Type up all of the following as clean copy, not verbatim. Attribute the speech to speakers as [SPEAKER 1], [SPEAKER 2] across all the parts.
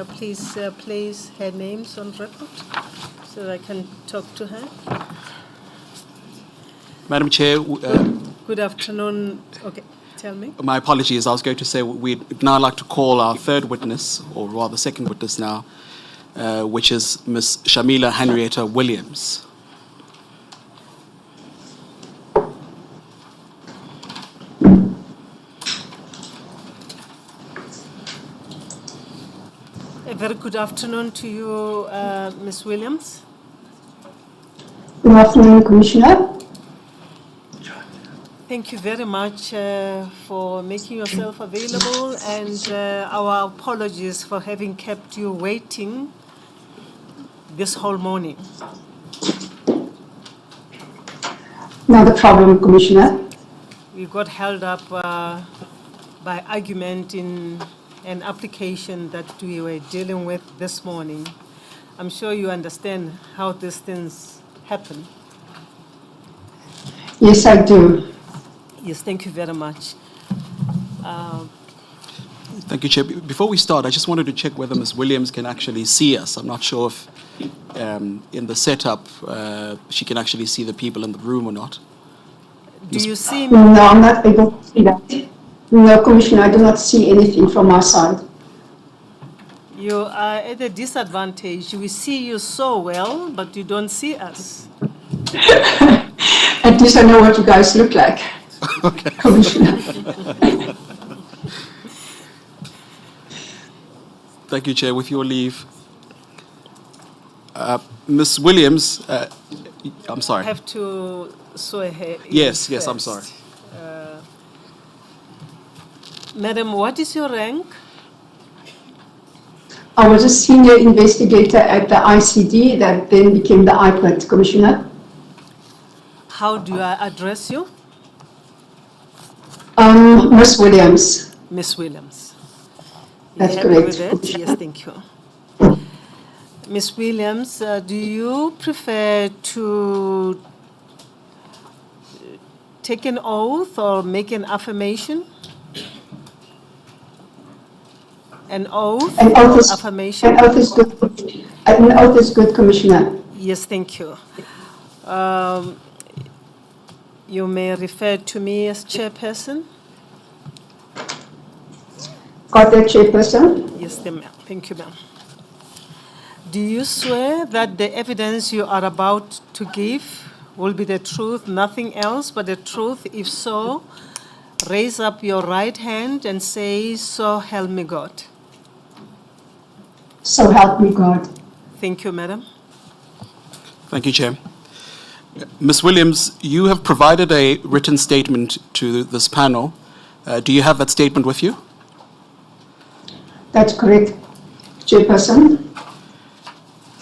[SPEAKER 1] please place her names on record so that I can talk to her.
[SPEAKER 2] Madam Chair.
[SPEAKER 1] Good afternoon. Okay, tell me.
[SPEAKER 2] My apologies. I was going to say we'd now like to call our third witness, or rather second witness now, which is Ms. Shamilla Henrietta Williams.
[SPEAKER 1] A very good afternoon to you, Ms. Williams.
[SPEAKER 3] Good afternoon, Commissioner.
[SPEAKER 1] Thank you very much for making yourself available, and our apologies for having kept you waiting this whole morning.
[SPEAKER 3] Not a problem, Commissioner.
[SPEAKER 1] We got held up by argument in an application that we were dealing with this morning. I'm sure you understand how these things happen.
[SPEAKER 3] Yes, I do.
[SPEAKER 1] Yes, thank you very much.
[SPEAKER 2] Thank you, Chair. Before we start, I just wanted to check whether Ms. Williams can actually see us. I'm not sure if in the setup she can actually see the people in the room or not.
[SPEAKER 1] Do you see me?
[SPEAKER 3] No, I'm not able to see that. No, Commissioner, I do not see anything from our side.
[SPEAKER 1] You are at a disadvantage. We see you so well, but you don't see us.
[SPEAKER 3] At least I know what you guys look like.
[SPEAKER 2] Okay.
[SPEAKER 3] Commissioner.
[SPEAKER 2] Thank you, Chair. With your leave. Ms. Williams, I'm sorry.
[SPEAKER 1] I have to swear her.
[SPEAKER 2] Yes, I'm sorry.
[SPEAKER 1] Madam, what is your rank?
[SPEAKER 3] I was a senior investigator at the ICD that then became the IPID, Commissioner.
[SPEAKER 1] How do I address you?
[SPEAKER 3] Ms. Williams.
[SPEAKER 1] Miss Williams.
[SPEAKER 3] That's
[SPEAKER 1] happy
[SPEAKER 3] correct,
[SPEAKER 1] with that?
[SPEAKER 3] Commissioner.
[SPEAKER 1] Yes, thank you. Miss Williams, do you prefer to take an oath or make an affirmation? An oath or affirmation?
[SPEAKER 3] An oath is good. An oath is good, Commissioner.
[SPEAKER 1] Yes, thank you. You may refer to me as chairperson.
[SPEAKER 3] Got that, Chairperson?
[SPEAKER 1] Yes, ma'am. Thank you, ma'am. Do you swear that the evidence you are about to give will be the truth, nothing else but the truth? If so, raise up your right hand and say, "So help me God."
[SPEAKER 3] So help me God.
[SPEAKER 1] Thank you, madam.
[SPEAKER 2] Thank you, Chair. Ms. Williams, you have provided a written statement to this panel. Do you have that statement with you?
[SPEAKER 3] That's correct, Chairperson.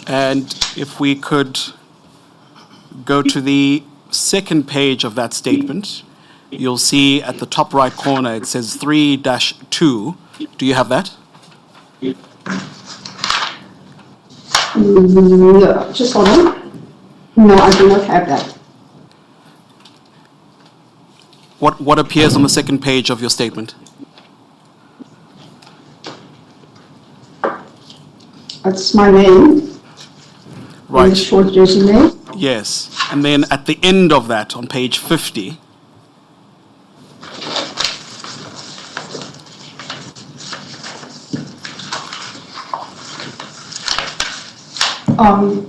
[SPEAKER 2] And if we could go to the second page of that statement, you'll see at the top right corner it says 3-2. Do you have that?
[SPEAKER 3] No, just hold on. No, I do not have that.
[SPEAKER 2] What appears on the second page of your statement?
[SPEAKER 3] That's my name.
[SPEAKER 2] Right.
[SPEAKER 3] And a short resume.
[SPEAKER 2] Yes. And then at the end of that, on page 50,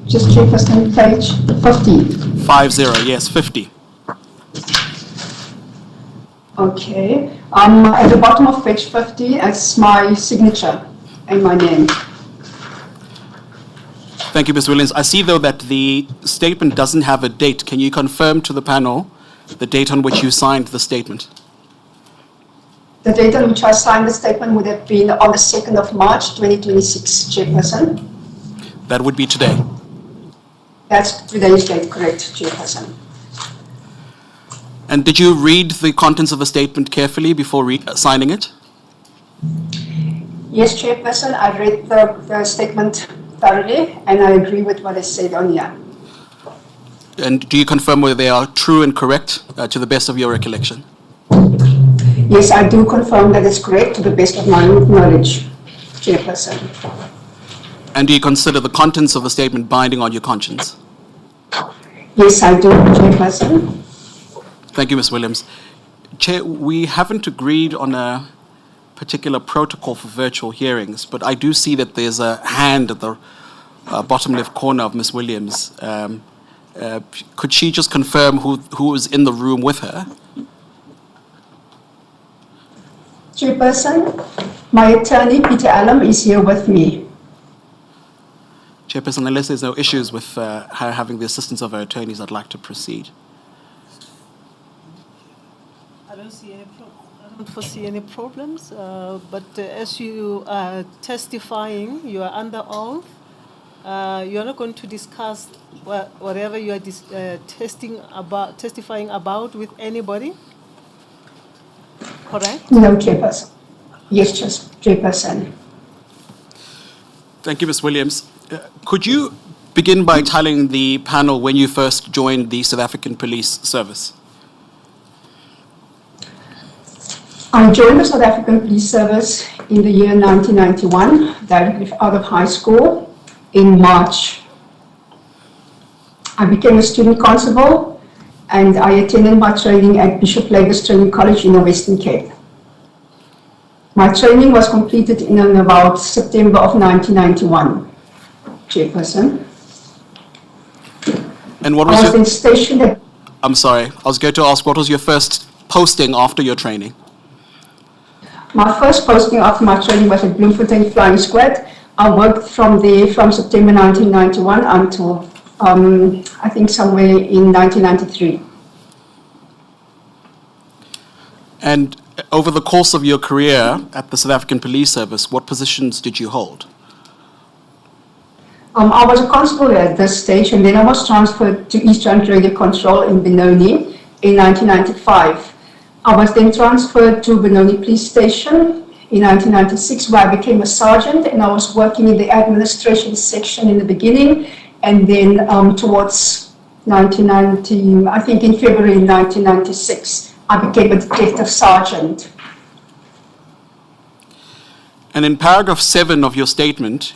[SPEAKER 3] Just Chairperson, page 50.
[SPEAKER 2] 50, yes, 50.
[SPEAKER 3] Okay. At the bottom of page 50, that's my signature and my name.
[SPEAKER 2] Thank you, Ms. Williams. I see, though, that the statement doesn't have a date. Can you confirm to the panel the date on which you signed the statement?
[SPEAKER 3] The date on which I signed the statement would have been on the 2nd of March, 2026, Chairperson.
[SPEAKER 2] That would be today.
[SPEAKER 3] That's today's date, correct, Chairperson.
[SPEAKER 2] And did you read the contents of the statement carefully before signing it?
[SPEAKER 3] Yes, Chairperson, I read the statement thoroughly, and I agree with what is said on here.
[SPEAKER 2] And do you confirm whether they are true and correct to the best of your recollection?
[SPEAKER 3] Yes, I do confirm that it's correct to the best of my knowledge, Chairperson.
[SPEAKER 2] And do you consider the contents of the statement binding on your conscience?
[SPEAKER 3] Yes, I do, Chairperson.
[SPEAKER 2] Thank you, Ms. Williams. Chair, we haven't agreed on a particular protocol for virtual hearings, but I do see that there's a hand at the bottom left corner of Ms. Williams. Could she just confirm who is in the room with her?
[SPEAKER 3] Chairperson, my attorney, Peter Allen, is here with me.
[SPEAKER 2] Chairperson, unless there's no issues with her having the assistance of her attorneys, I'd like to proceed.
[SPEAKER 1] I don't foresee any problems, but as you are testifying, you are under oath. You are not going to discuss whatever you are testifying about with anybody, correct?
[SPEAKER 3] No, Chairperson. Yes, Chairperson.
[SPEAKER 2] Thank you, Ms. Williams. Could you begin by telling the panel when you first joined the South African Police Service?
[SPEAKER 3] I joined the South African Police Service in the year 1991, directly out of high school in March. I became a student constable and I attended my training at Bishop Lavis Training College in the Western Cape. My training was completed in and about September of 1991, Chairperson.
[SPEAKER 2] And what was
[SPEAKER 3] I was then stationed at...
[SPEAKER 2] I'm sorry, I was going to ask, what was your first posting after your training?
[SPEAKER 3] My first posting after my training was at Bloemfontein Flying Squad. I worked from there from September 1991 until, I think, somewhere in 1993.
[SPEAKER 2] And over the course of your career at the South African Police Service, what positions did you hold?
[SPEAKER 3] I was a constable at this stage, and then I was transferred to East Rand Radio Control in Benoni in 1995. I was then transferred to Benoni Police Station in 1996, where I became a sergeant, and I was working in the administration section in the beginning, and then towards 1990, I think in February 1996, I became a detective sergeant.
[SPEAKER 2] And in paragraph 7 of your statement,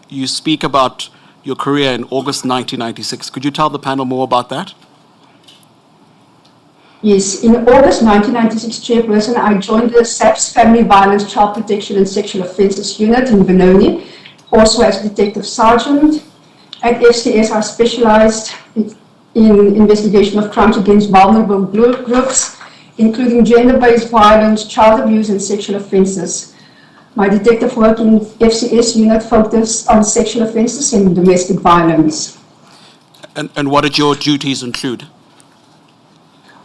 [SPEAKER 2] you speak about your career in August 1996. Could you tell the panel more about that?
[SPEAKER 3] Yes, in August 1996, Chairperson, I joined the SAPS Family Violence, Child Protection and Sexual Offences Unit in Benoni, also as Detective Sergeant. At FCS, I specialized in investigation of crimes against vulnerable groups, including gender-based violence, child abuse and sexual offences. My detective work in FCS unit focused on sexual offences and domestic violence.
[SPEAKER 2] And what did your duties include?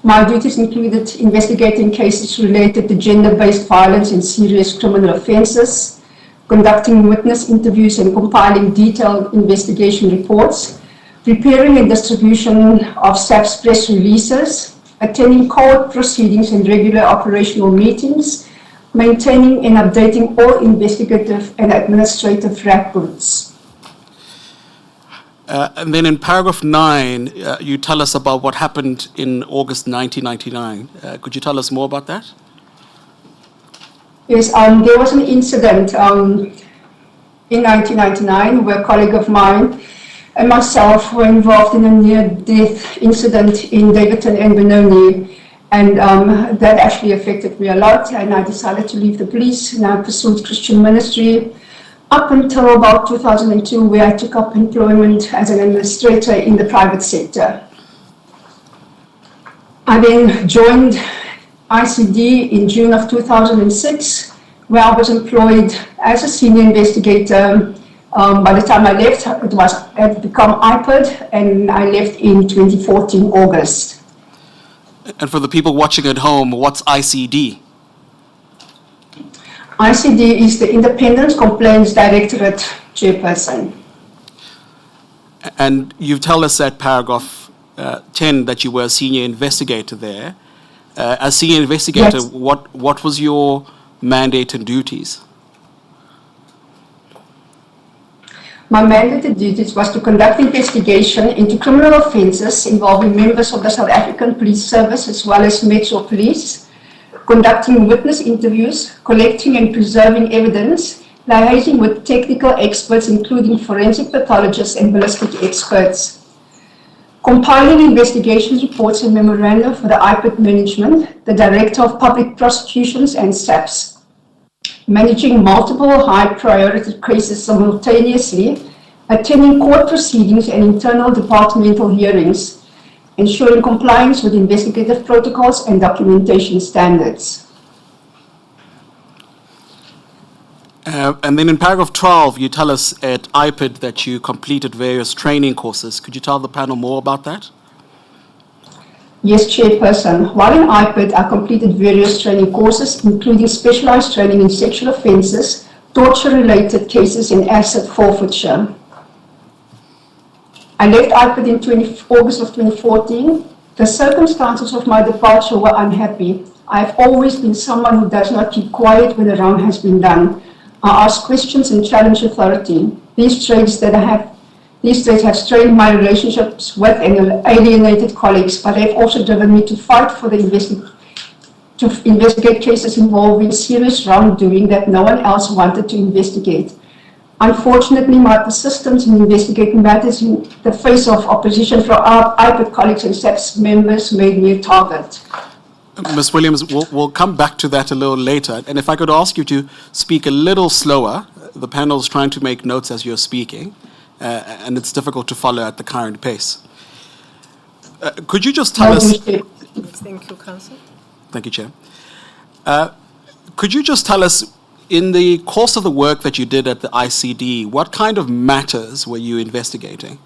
[SPEAKER 3] My duties included investigating cases related to gender-based violence and serious criminal offences, conducting witness interviews and compiling detailed investigation reports, preparing and distribution of SAPS press releases, attending court proceedings and regular operational meetings, maintaining and updating all investigative and administrative records.
[SPEAKER 2] And then in paragraph 9, you tell us about what happened in August 1999. Could you tell us more about that?
[SPEAKER 3] Yes, there was an incident in 1999 where a colleague of mine and myself were involved in a near-death incident in Davidton and Benoni. And that actually affected me a lot, and I decided to leave the police, and I pursued Christian ministry up until about 2002, where I took up employment as an administrator in the private sector. I then joined ICD in June of 2006, where I was employed as a senior investigator. By the time I left, it had become IPID, and I left in 2014, August.
[SPEAKER 2] And for the people watching at home, what's ICD?
[SPEAKER 3] ICD is the Independent Complaints Directorate, Chairperson.
[SPEAKER 2] And you tell us at paragraph 10 that you were a senior investigator there. As senior investigator,
[SPEAKER 3] Yes.
[SPEAKER 2] what was your mandate and duties?
[SPEAKER 3] My mandated duties was to conduct investigation into criminal offences involving members of the South African Police Service as well as Metro Police, conducting witness interviews, collecting and preserving evidence, liaising with technical experts, including forensic pathologists and ballistic experts, compiling investigation reports and memoranda for the IPID management, the Director of Public Prosecutions and SAPS, managing multiple high-priority cases simultaneously, attending court proceedings and internal departmental hearings, ensuring compliance with investigative protocols and documentation standards.
[SPEAKER 2] And then in paragraph 12, you tell us at IPID that you completed various training courses. Could you tell the panel more about that?
[SPEAKER 3] Yes, Chairperson. While in IPID, I completed various training courses, including specialized training in sexual offences, torture-related cases, and asset forfeiture. I left IPID in August of 2014. The circumstances of my departure were unhappy. I've always been someone who does not keep quiet when a wrong has been done. I ask questions and challenge authority. These traits have strained my relationships with and alienated colleagues, but they've also driven me to fight for to investigate cases involving serious wrongdoing that no one else wanted to investigate. Unfortunately, my persistence in investigating matters in the face of opposition from our IPID colleagues and SAPS members made me a target.
[SPEAKER 2] Ms. Williams, we'll come back to that a little later. And if I could ask you to speak a little slower. The panel's trying to make notes as you're speaking, and it's difficult to follow at the current pace. Could you just tell us...
[SPEAKER 1] Thank you, Council.
[SPEAKER 2] Thank you, Chair. Could you just tell us, in the course of the work that you did at the ICD, what kind of matters were you investigating?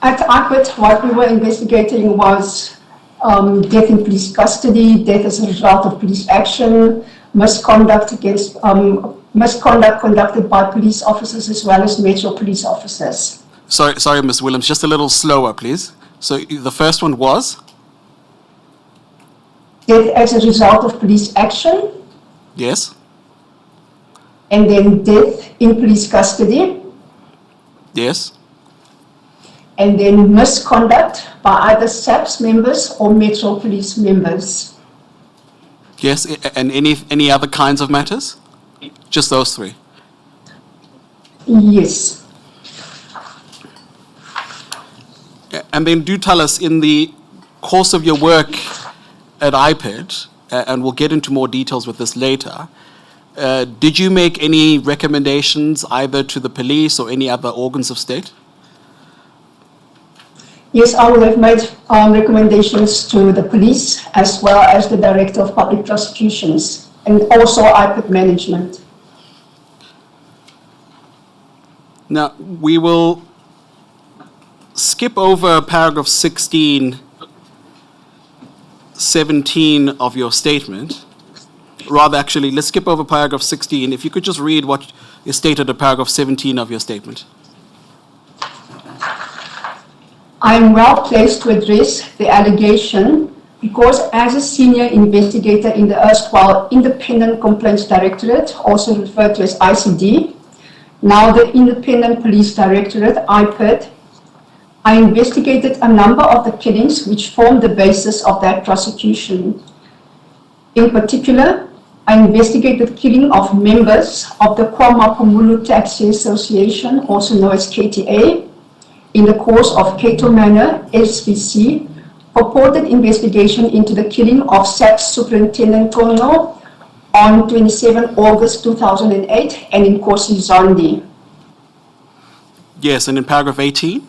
[SPEAKER 3] At IPID, what we were investigating was death in police custody, death as a result of police action, misconduct conducted by police officers as well as Metro police officers.
[SPEAKER 2] Sorry, Ms. Williams, just a little slower, please. So the first one was?
[SPEAKER 3] Death as a result of police action.
[SPEAKER 2] Yes.
[SPEAKER 3] And then death in police custody.
[SPEAKER 2] Yes.
[SPEAKER 3] And then misconduct by either SAPS members or Metro police members.
[SPEAKER 2] Yes, and any other kinds of matters? Just those three?
[SPEAKER 3] Yes.
[SPEAKER 2] And then do tell us, in the course of your work at IPID, and we'll get into more details with this later, did you make any recommendations either to the police or any other organs of state?
[SPEAKER 3] Yes, I would have made recommendations to the police as well as the Director of Public Prosecutions and also IPID management.
[SPEAKER 2] Now, we will skip over paragraph 16, 17 of your statement. Rather, actually, let's skip over paragraph 16. If you could just read what is stated in paragraph 17 of your statement.
[SPEAKER 3] I am well placed to address the allegation because as a senior investigator in the erstwhile Independent Complaints Directorate, also referred to as ICD, now the Independent Police Directorate, IPID, I investigated a number of the killings which formed the basis of that prosecution. In particular, I investigated the killing of members of the KwaMapungulu Taxi Association, also known as KTA, in the course of Cato Manor, SVC, purported investigation into the killing of SAPS Superintendent Tono on 27 August 2008 and in Nkosi Zondi.
[SPEAKER 2] Yes, and in paragraph 18?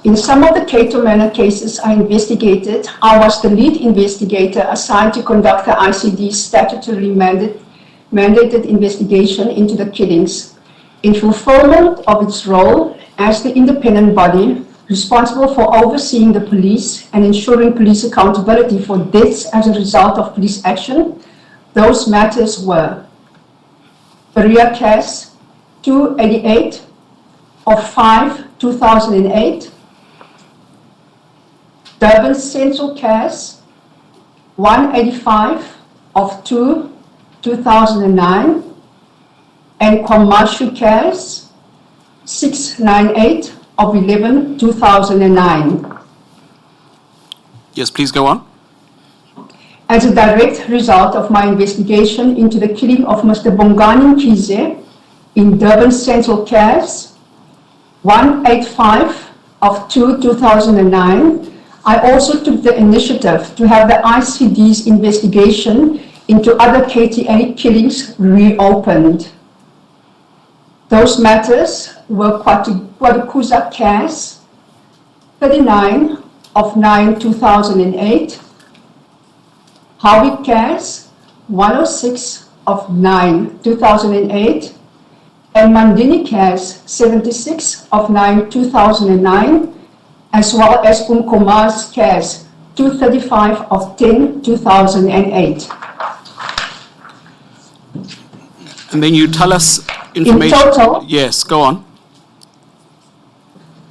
[SPEAKER 3] In some of the Cato Manor cases I investigated, I was the lead investigator assigned to conduct the ICD's statutory mandated investigation into the killings. In fulfillment of its role as the independent body responsible for overseeing the police and ensuring police accountability for deaths as a result of police action, those matters were Berea Cas 288 of 5/2008, Durban Central Cas 185 of 2/2009, and KwaMashu Cas 698 of 11/2009.
[SPEAKER 2] Yes, please go on.
[SPEAKER 3] as a direct result of my investigation into the killing of Mr. Bongani Mkhize in Durban Central CAS 185 of 2009, I also took the initiative to have the ICD's investigation into other KTA killings reopened. Those matters were Kwadukuza CAS 39 of 9/2008, Howick CAS 106 of 9/2008, and Mandini CAS 76 of 9/2009, as well as Umkoma's CAS 235 of 10/2008.
[SPEAKER 2] And then you tell us information.
[SPEAKER 3] In total,
[SPEAKER 2] yes, go on.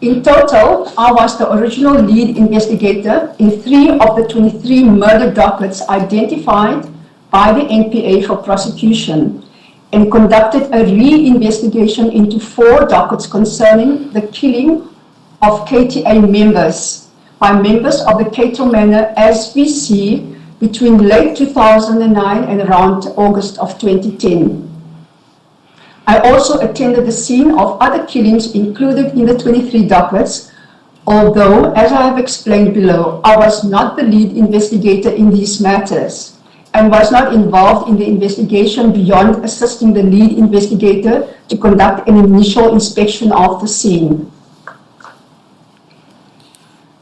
[SPEAKER 3] In total, I was the original lead investigator in 3 of the 23 murder dockets identified by the NPA for prosecution, and conducted a re-investigation into 4 dockets concerning the killing of KTA members by members of the Cato Manor SVC between late 2009 and around August of 2010. I also attended the scene of other killings included in the 23 dockets, although, as I have explained below, I was not the lead investigator in these matters and was not involved in the investigation beyond assisting the lead investigator to conduct an initial inspection of the scene.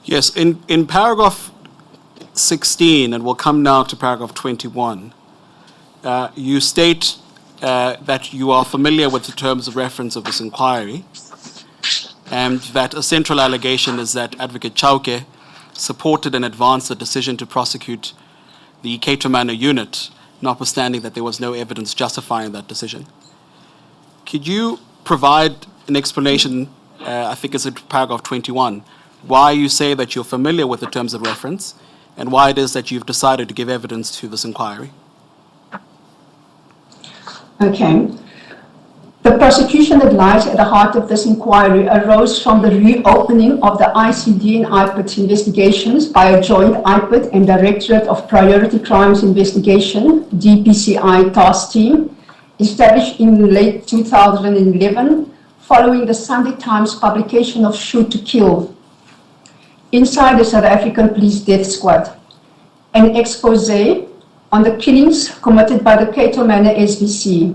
[SPEAKER 2] Yes, in paragraph 16, and we'll come now to paragraph 21, you state that you are familiar with the terms of reference of this inquiry, and that a central allegation is that Advocate Chauke supported and advanced the decision to prosecute the Cato Manor unit, notwithstanding that there was no evidence justifying that decision. Could you provide an explanation, I think it's in paragraph 21, why you say that you're familiar with the terms of reference and why it is that you've decided to give evidence to this inquiry?
[SPEAKER 3] Okay. The prosecution that lies at the heart of this inquiry arose from the reopening of the ICD and IPID investigations by a joint IPID and Directorate of Priority Crimes Investigation, DPCI task team, established in late 2011 following the Sunday Times publication of Shoot to Kill, inside the South African Police Death Squad, an expose on the killings committed by the Cato Manor SVC.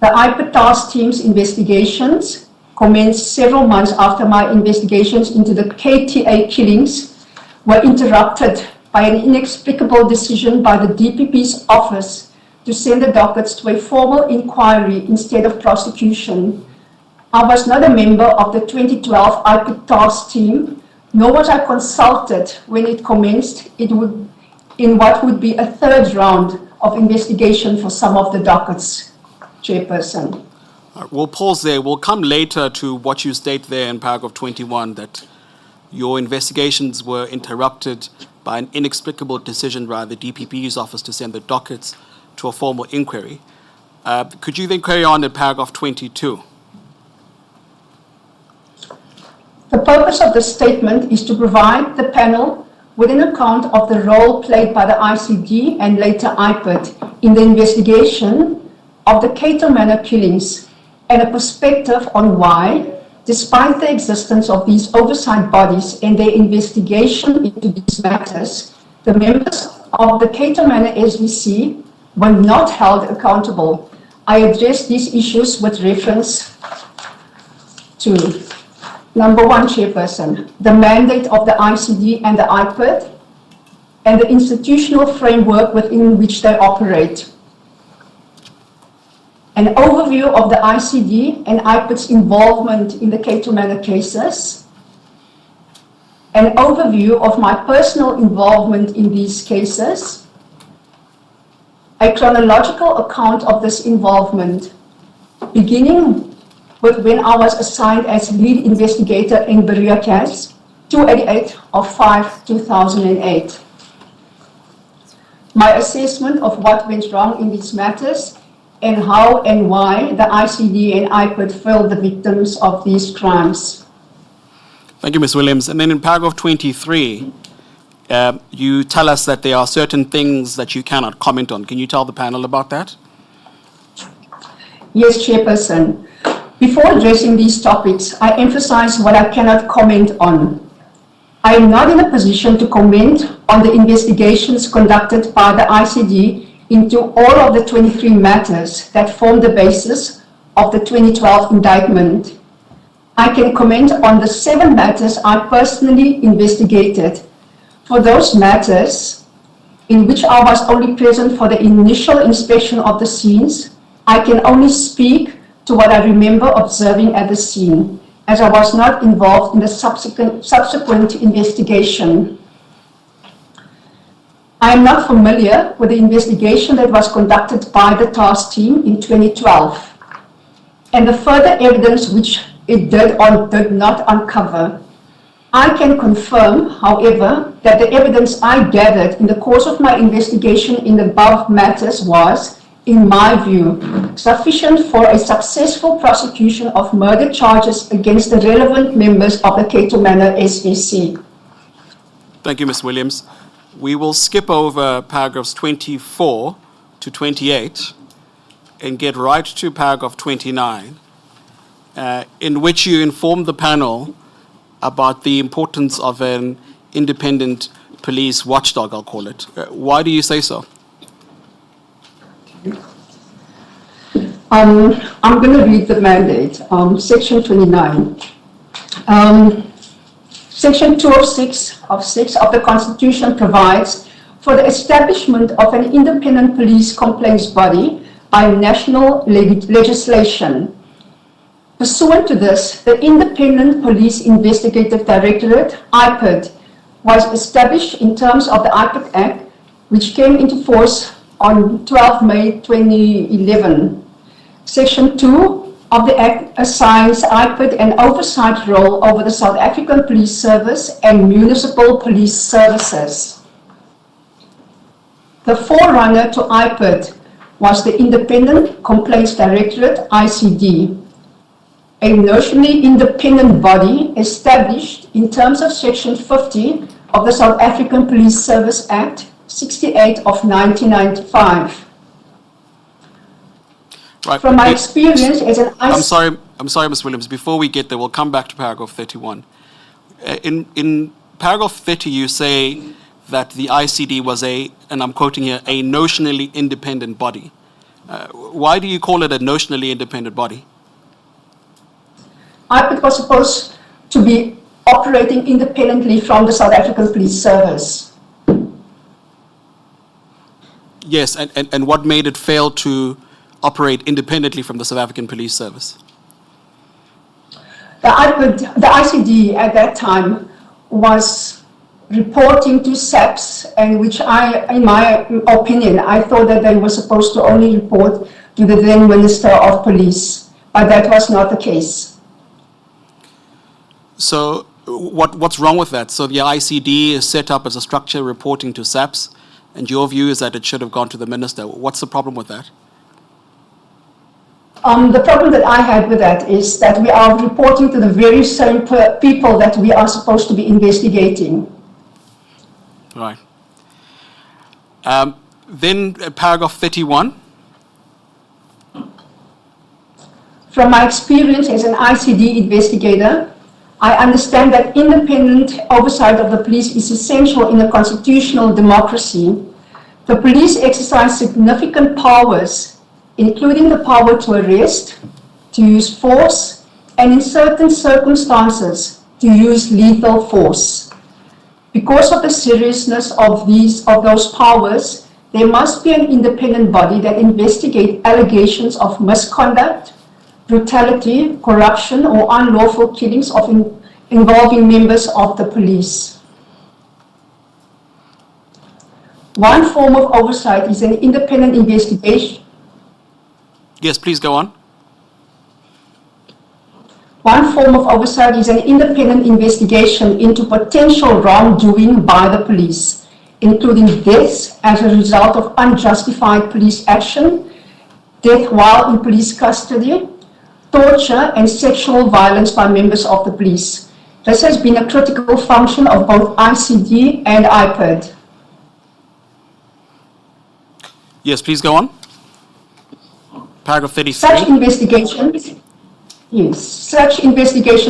[SPEAKER 3] The IPID task team's investigations commenced several months after my investigations into the KTA killings were interrupted by an inexplicable decision by the DPP's office to send the dockets to a formal inquiry instead of prosecution. I was not a member of the 2012 IPID task team, nor was I consulted when it commenced in what would be a third round of investigation for some of the dockets, Chairperson.
[SPEAKER 2] All right, we'll pause there. We'll come later to what you state there in paragraph 21, that your investigations were interrupted by an inexplicable decision by the DPP's office to send the dockets to a formal inquiry. Could you then carry on in paragraph 22?
[SPEAKER 3] The purpose of this statement is to provide the panel with an account of the role played by the ICD and later IPID in the investigation of the Cato Manor killings, and a perspective on why, despite the existence of these oversight bodies and their investigation into these matters, the members of the Cato Manor SVC were not held accountable. I address these issues with reference to number 1, Chairperson, the mandate of the ICD and the IPID, and the institutional framework within which they operate. An overview of the ICD and IPID's involvement in the Cato Manor cases, an overview of my personal involvement in these cases, a chronological account of this involvement, beginning with when I was assigned as lead investigator in Berea case 288 of 5/2008. My assessment of what went wrong in these matters and how and why the ICD and IPID failed the victims of these crimes.
[SPEAKER 2] Thank you, Ms. Williams. And then in paragraph 23, you tell us that there are certain things that you cannot comment on. Can you tell the panel about that?
[SPEAKER 3] Yes, Chairperson. Before addressing these topics, I emphasize what I cannot comment on. I am not in a position to comment on the investigations conducted by the ICD into all of the 23 matters that form the basis of the 2012 indictment. I can comment on the 7 matters I personally investigated. For those matters in which I was only present for the initial inspection of the scenes, I can only speak to what I remember observing at the scene, as I was not involved in the subsequent investigation. I am not familiar with the investigation that was conducted by the task team in 2012 and the further evidence which it did or did not uncover. I can confirm, however, that the evidence I gathered in the course of my investigation in the above matters was, in my view, sufficient for a successful prosecution of murder charges against the relevant members of the Cato Manor SVC.
[SPEAKER 2] Thank you, Ms. Williams. We will skip over paragraphs 24 to 28 and get right to paragraph 29, in which you inform the panel about the importance of an independent police watchdog, I'll call it. Why do you say so?
[SPEAKER 3] I'm going to read the mandate, section 29. Section 206 of the Constitution provides for the establishment of an independent police complaints body by national legislation. Pursuant to this, the Independent Police Investigative Directorate, IPID, was established in terms of the IPID Act, which came into force on 12 May 2011. Section 2 of the Act assigns IPID an oversight role over the South African Police Service and municipal police services. The forerunner to IPID was the Independent Complaints Directorate, ICD, a notionally independent body established in terms of Section 50 of the South African Police Service Act 68 of 1995.
[SPEAKER 2] Right.
[SPEAKER 3] From my experience as an
[SPEAKER 2] I'm sorry, Ms. Williams. Before we get there, we'll come back to paragraph 31. In paragraph 30, you say that the ICD was and I'm quoting here, a notionally independent body. Why do you call it a notionally independent body? IPID
[SPEAKER 3] was supposed to be operating independently from the South African Police Service.
[SPEAKER 2] Yes, and what made it fail to operate independently from the South African Police Service?
[SPEAKER 3] The ICD at that time was reporting to SAPS, and which in my opinion, I thought that they were supposed to only report to the then Minister of Police, but that was not the case.
[SPEAKER 2] So what's wrong with that? So the ICD is set up as a structure reporting to SAPS, and your view is that it should have gone to the Minister. What's the problem with that?
[SPEAKER 3] The problem that I had with that is that we are reporting to the very same people that we are supposed to be investigating.
[SPEAKER 2] Right. Then paragraph 31.
[SPEAKER 3] From my experience as an ICD investigator, I understand that independent oversight of the police is essential in a constitutional democracy. The police exercise significant powers, including the power to arrest, to use force, and in certain circumstances, to use lethal force. Because of the seriousness of those powers, there must be an independent body that investigates allegations of misconduct, brutality, corruption, or unlawful killings involving members of the police. One form of oversight is an independent investigation.
[SPEAKER 2] Yes, please go on.
[SPEAKER 3] One form of oversight is an independent investigation into potential wrongdoing by the police, including deaths as a result of unjustified police action, death while in police custody, torture and sexual violence by members of the police. This has been a critical function of both ICD and IPID.
[SPEAKER 2] Yes, please go on. Paragraph 33.
[SPEAKER 3] Such investigation,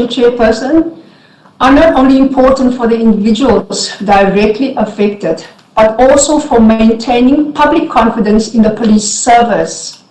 [SPEAKER 3] Chairperson, are not only important for the individuals directly affected, but also for maintaining public confidence in the police service.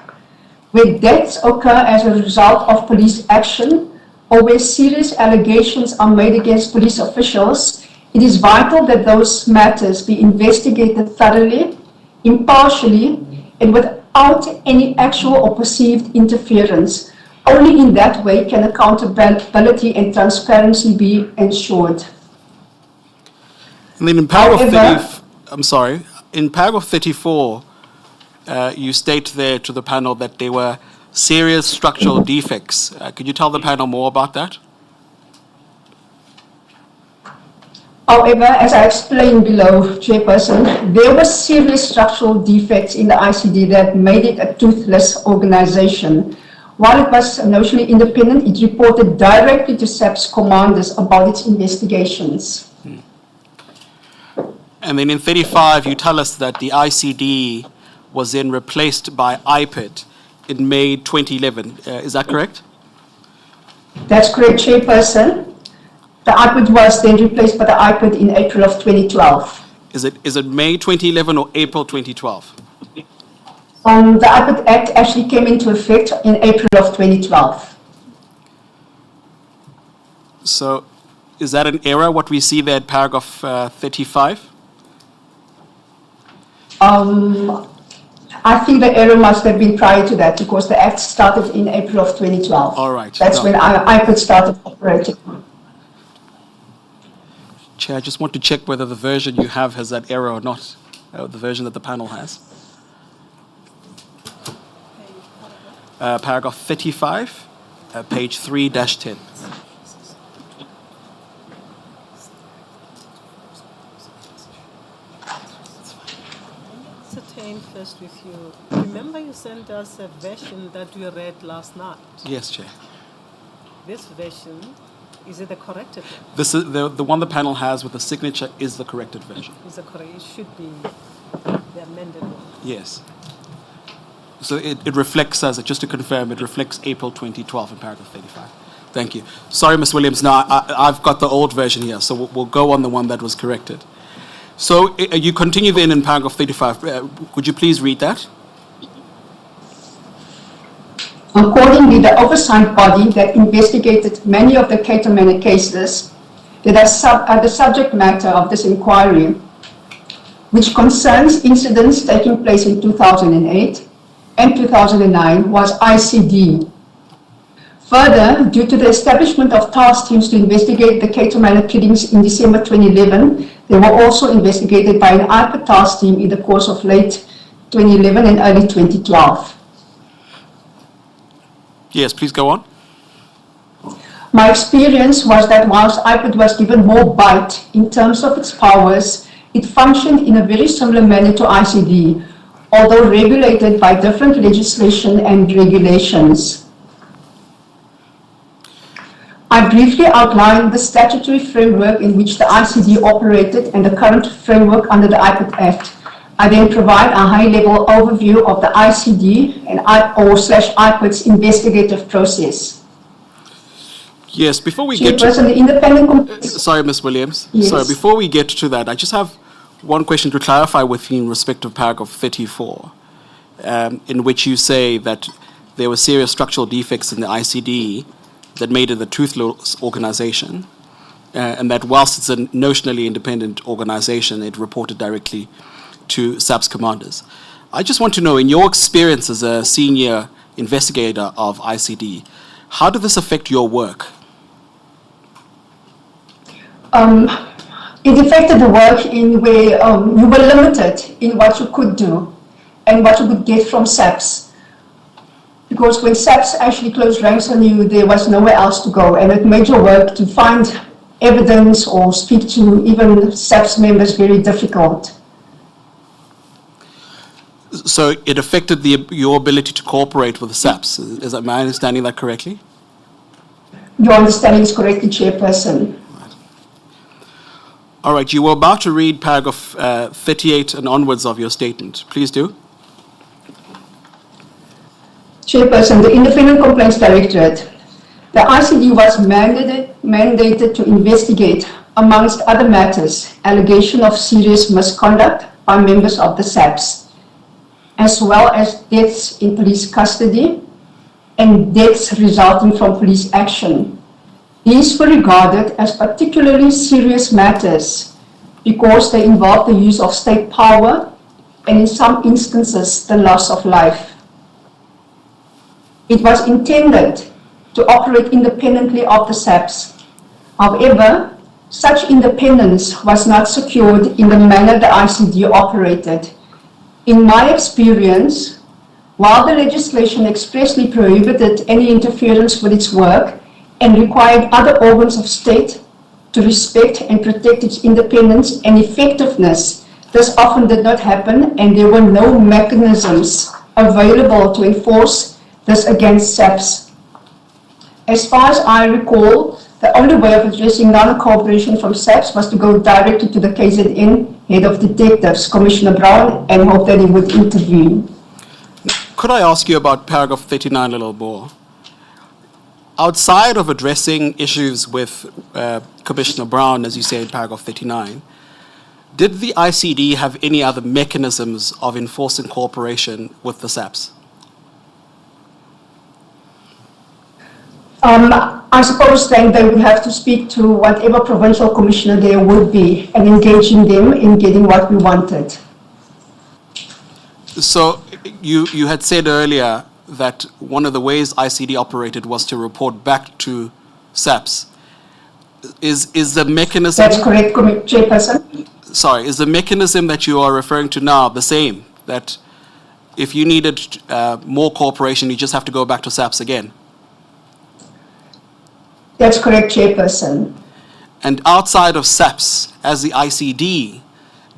[SPEAKER 3] Where deaths occur as a result of police action, or where serious allegations are made against police officials, it is vital that those matters be investigated thoroughly, impartially, and without any actual or perceived interference. Only in that way can accountability and transparency be ensured.
[SPEAKER 2] And then in paragraph in paragraph 34, you state there to the panel that there were serious structural defects. Could you tell the panel more about that?
[SPEAKER 3] However, as I explained below, Chairperson, there were serious structural defects in the ICD that made it a toothless organization. While it was notionally independent, it reported directly to SAP's commanders about its investigations.
[SPEAKER 2] And then in 35, you tell us that the ICD was then replaced by IPID in May 2011. Is that correct?
[SPEAKER 3] That's correct, Chairperson. The IPID was then replaced by the IPID in April of 2012.
[SPEAKER 2] Is it May 2011 or April 2012?
[SPEAKER 3] The IPID Act actually came into effect in April of 2012.
[SPEAKER 2] So is that an error, what we see there at paragraph 35?
[SPEAKER 3] I think the error must have been prior to that because the Act started in April of 2012.
[SPEAKER 2] All right.
[SPEAKER 3] That's when IPID started operating.
[SPEAKER 2] Chair, I just want to check whether the version you have has that error or not, the version that the panel has. Paragraph 35, page 3-10.
[SPEAKER 1] Ascertain first with you. Remember you sent us a version that we read last night.
[SPEAKER 2] Yes, Chair.
[SPEAKER 1] This version, is it the corrected one?
[SPEAKER 2] This is the one the panel has with the signature is the corrected version.
[SPEAKER 1] Is it correct? It should be the amended one.
[SPEAKER 2] Yes. So it reflects, just to confirm, it reflects April 2012 in paragraph 35. Thank you. Sorry, Ms. Williams. Now, I've got the old version here, so we'll go on the one that was corrected. So you continue then in paragraph 35. Would you please read that?
[SPEAKER 3] Accordingly, the oversight body that investigated many of the Cato Manor cases that are the subject matter of this inquiry, which concerns incidents taking place in 2008, and 2009 was ICD. Further, due to the establishment of task teams to investigate the Cato Manor killings in December 2011, they were also investigated by an IPID task team in the course of late 2011 and early 2012.
[SPEAKER 2] Yes, please go on.
[SPEAKER 3] My experience was that whilst IPID was given more bite in terms of its powers, it functioned in a very similar manner to ICD, although regulated by different legislation and regulations. I briefly outlined the statutory framework in which the ICD operated and the current framework under the IPID Act. I then provide a high-level overview of the ICD and IPID's investigative process.
[SPEAKER 2] Yes, before we get to...
[SPEAKER 3] the independent...
[SPEAKER 2] Sorry, Ms. Williams.
[SPEAKER 3] Yes.
[SPEAKER 2] Sorry, before we get to that, I just have one question to clarify with you in respect of paragraph 34, in which you say that there were serious structural defects in the ICD that made it a toothless organization, and that whilst it's a notionally independent organization, it reported directly to SAP's commanders. I just want to know, in your experience as a senior investigator of ICD, how did this affect your work?
[SPEAKER 3] It affected the work in where you were limited in what you could do and what you could get from SAPs. Because when SAPs actually closed ranks on you, there was nowhere else to go, and it made your work to find evidence or speak to even SAPs members very difficult.
[SPEAKER 2] So it affected your ability to cooperate with the SAPs. Am I understanding that correctly?
[SPEAKER 3] Your understanding is correct, Chairperson.
[SPEAKER 2] All right, you were about to read paragraph 38 and onwards of your statement. Please do.
[SPEAKER 3] Chairperson, the Independent Complaints Directorate. The ICD was mandated to investigate, amongst other matters, allegation of serious misconduct by members of the SAPS, as well as deaths in police custody and deaths resulting from police action. These were regarded as particularly serious matters because they involved the use of state power and in some instances the loss of life. It was intended to operate independently of the SAPS. However, such independence was not secured in the manner the ICD operated. In my experience, while the legislation expressly prohibited any interference with its work and required other organs of state to respect and protect its independence and effectiveness, this often did not happen and there were no mechanisms available to enforce this against SAPS. As far as I recall, the only way of addressing non-cooperation from SAPS was to go directly to the KZN Head of Detectives, Commissioner Brown, and hope that he would intervene.
[SPEAKER 2] Could I ask you about paragraph 39 a little more? Outside of addressing issues with Commissioner Brown, as you say in paragraph 39, did the ICD have any other mechanisms of enforcing cooperation with the SAPS?
[SPEAKER 3] I suppose then they would have to speak to whatever provincial commissioner there would be and engaging them in getting what we wanted.
[SPEAKER 2] So you had said earlier that one of the ways ICD operated was to report back to SAPS. Is the mechanism...
[SPEAKER 3] That's correct, Chairperson.
[SPEAKER 2] Sorry, is the mechanism that you are referring to now the same? That if you needed more cooperation, you just have to go back to SAPS again?
[SPEAKER 3] That's correct, Chairperson.
[SPEAKER 2] And outside of SAPS, as the ICD,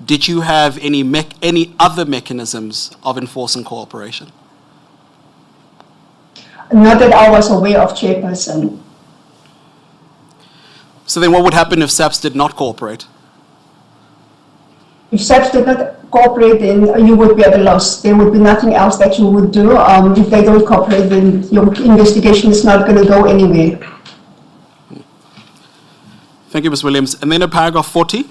[SPEAKER 2] did you have any other mechanisms of enforcing cooperation?
[SPEAKER 3] Not that I was aware of, Chairperson.
[SPEAKER 2] So then what would happen if SAPS did not cooperate?
[SPEAKER 3] If SAPS did not cooperate, then you would be at a loss. There would be nothing else that you would do. If they don't cooperate, then your investigation is not going to go anywhere.
[SPEAKER 2] Thank you, Ms. Williams. And then in paragraph 40.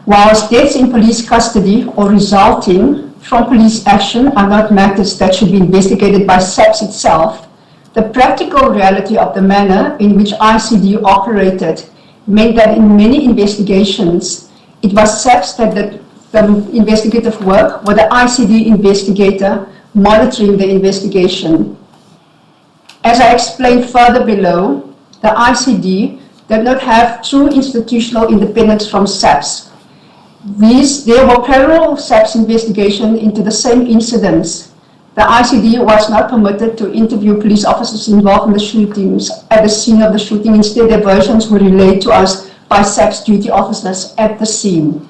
[SPEAKER 3] Whilst deaths in police custody or resulting from police action are not matters that should be investigated by SAPS itself, the practical reality of the manner in which ICD operated meant that in many investigations, it was SAPS that did the investigative work with the ICD investigator monitoring the investigation. As I explained further below, the ICD did not have true institutional independence from SAPS. There were parallel SAPS investigations into the same incidents. The ICD was not permitted to interview police officers involved in the shootings at the scene of the shooting. Instead, their versions were relayed to us by SAPS duty officers at the scene.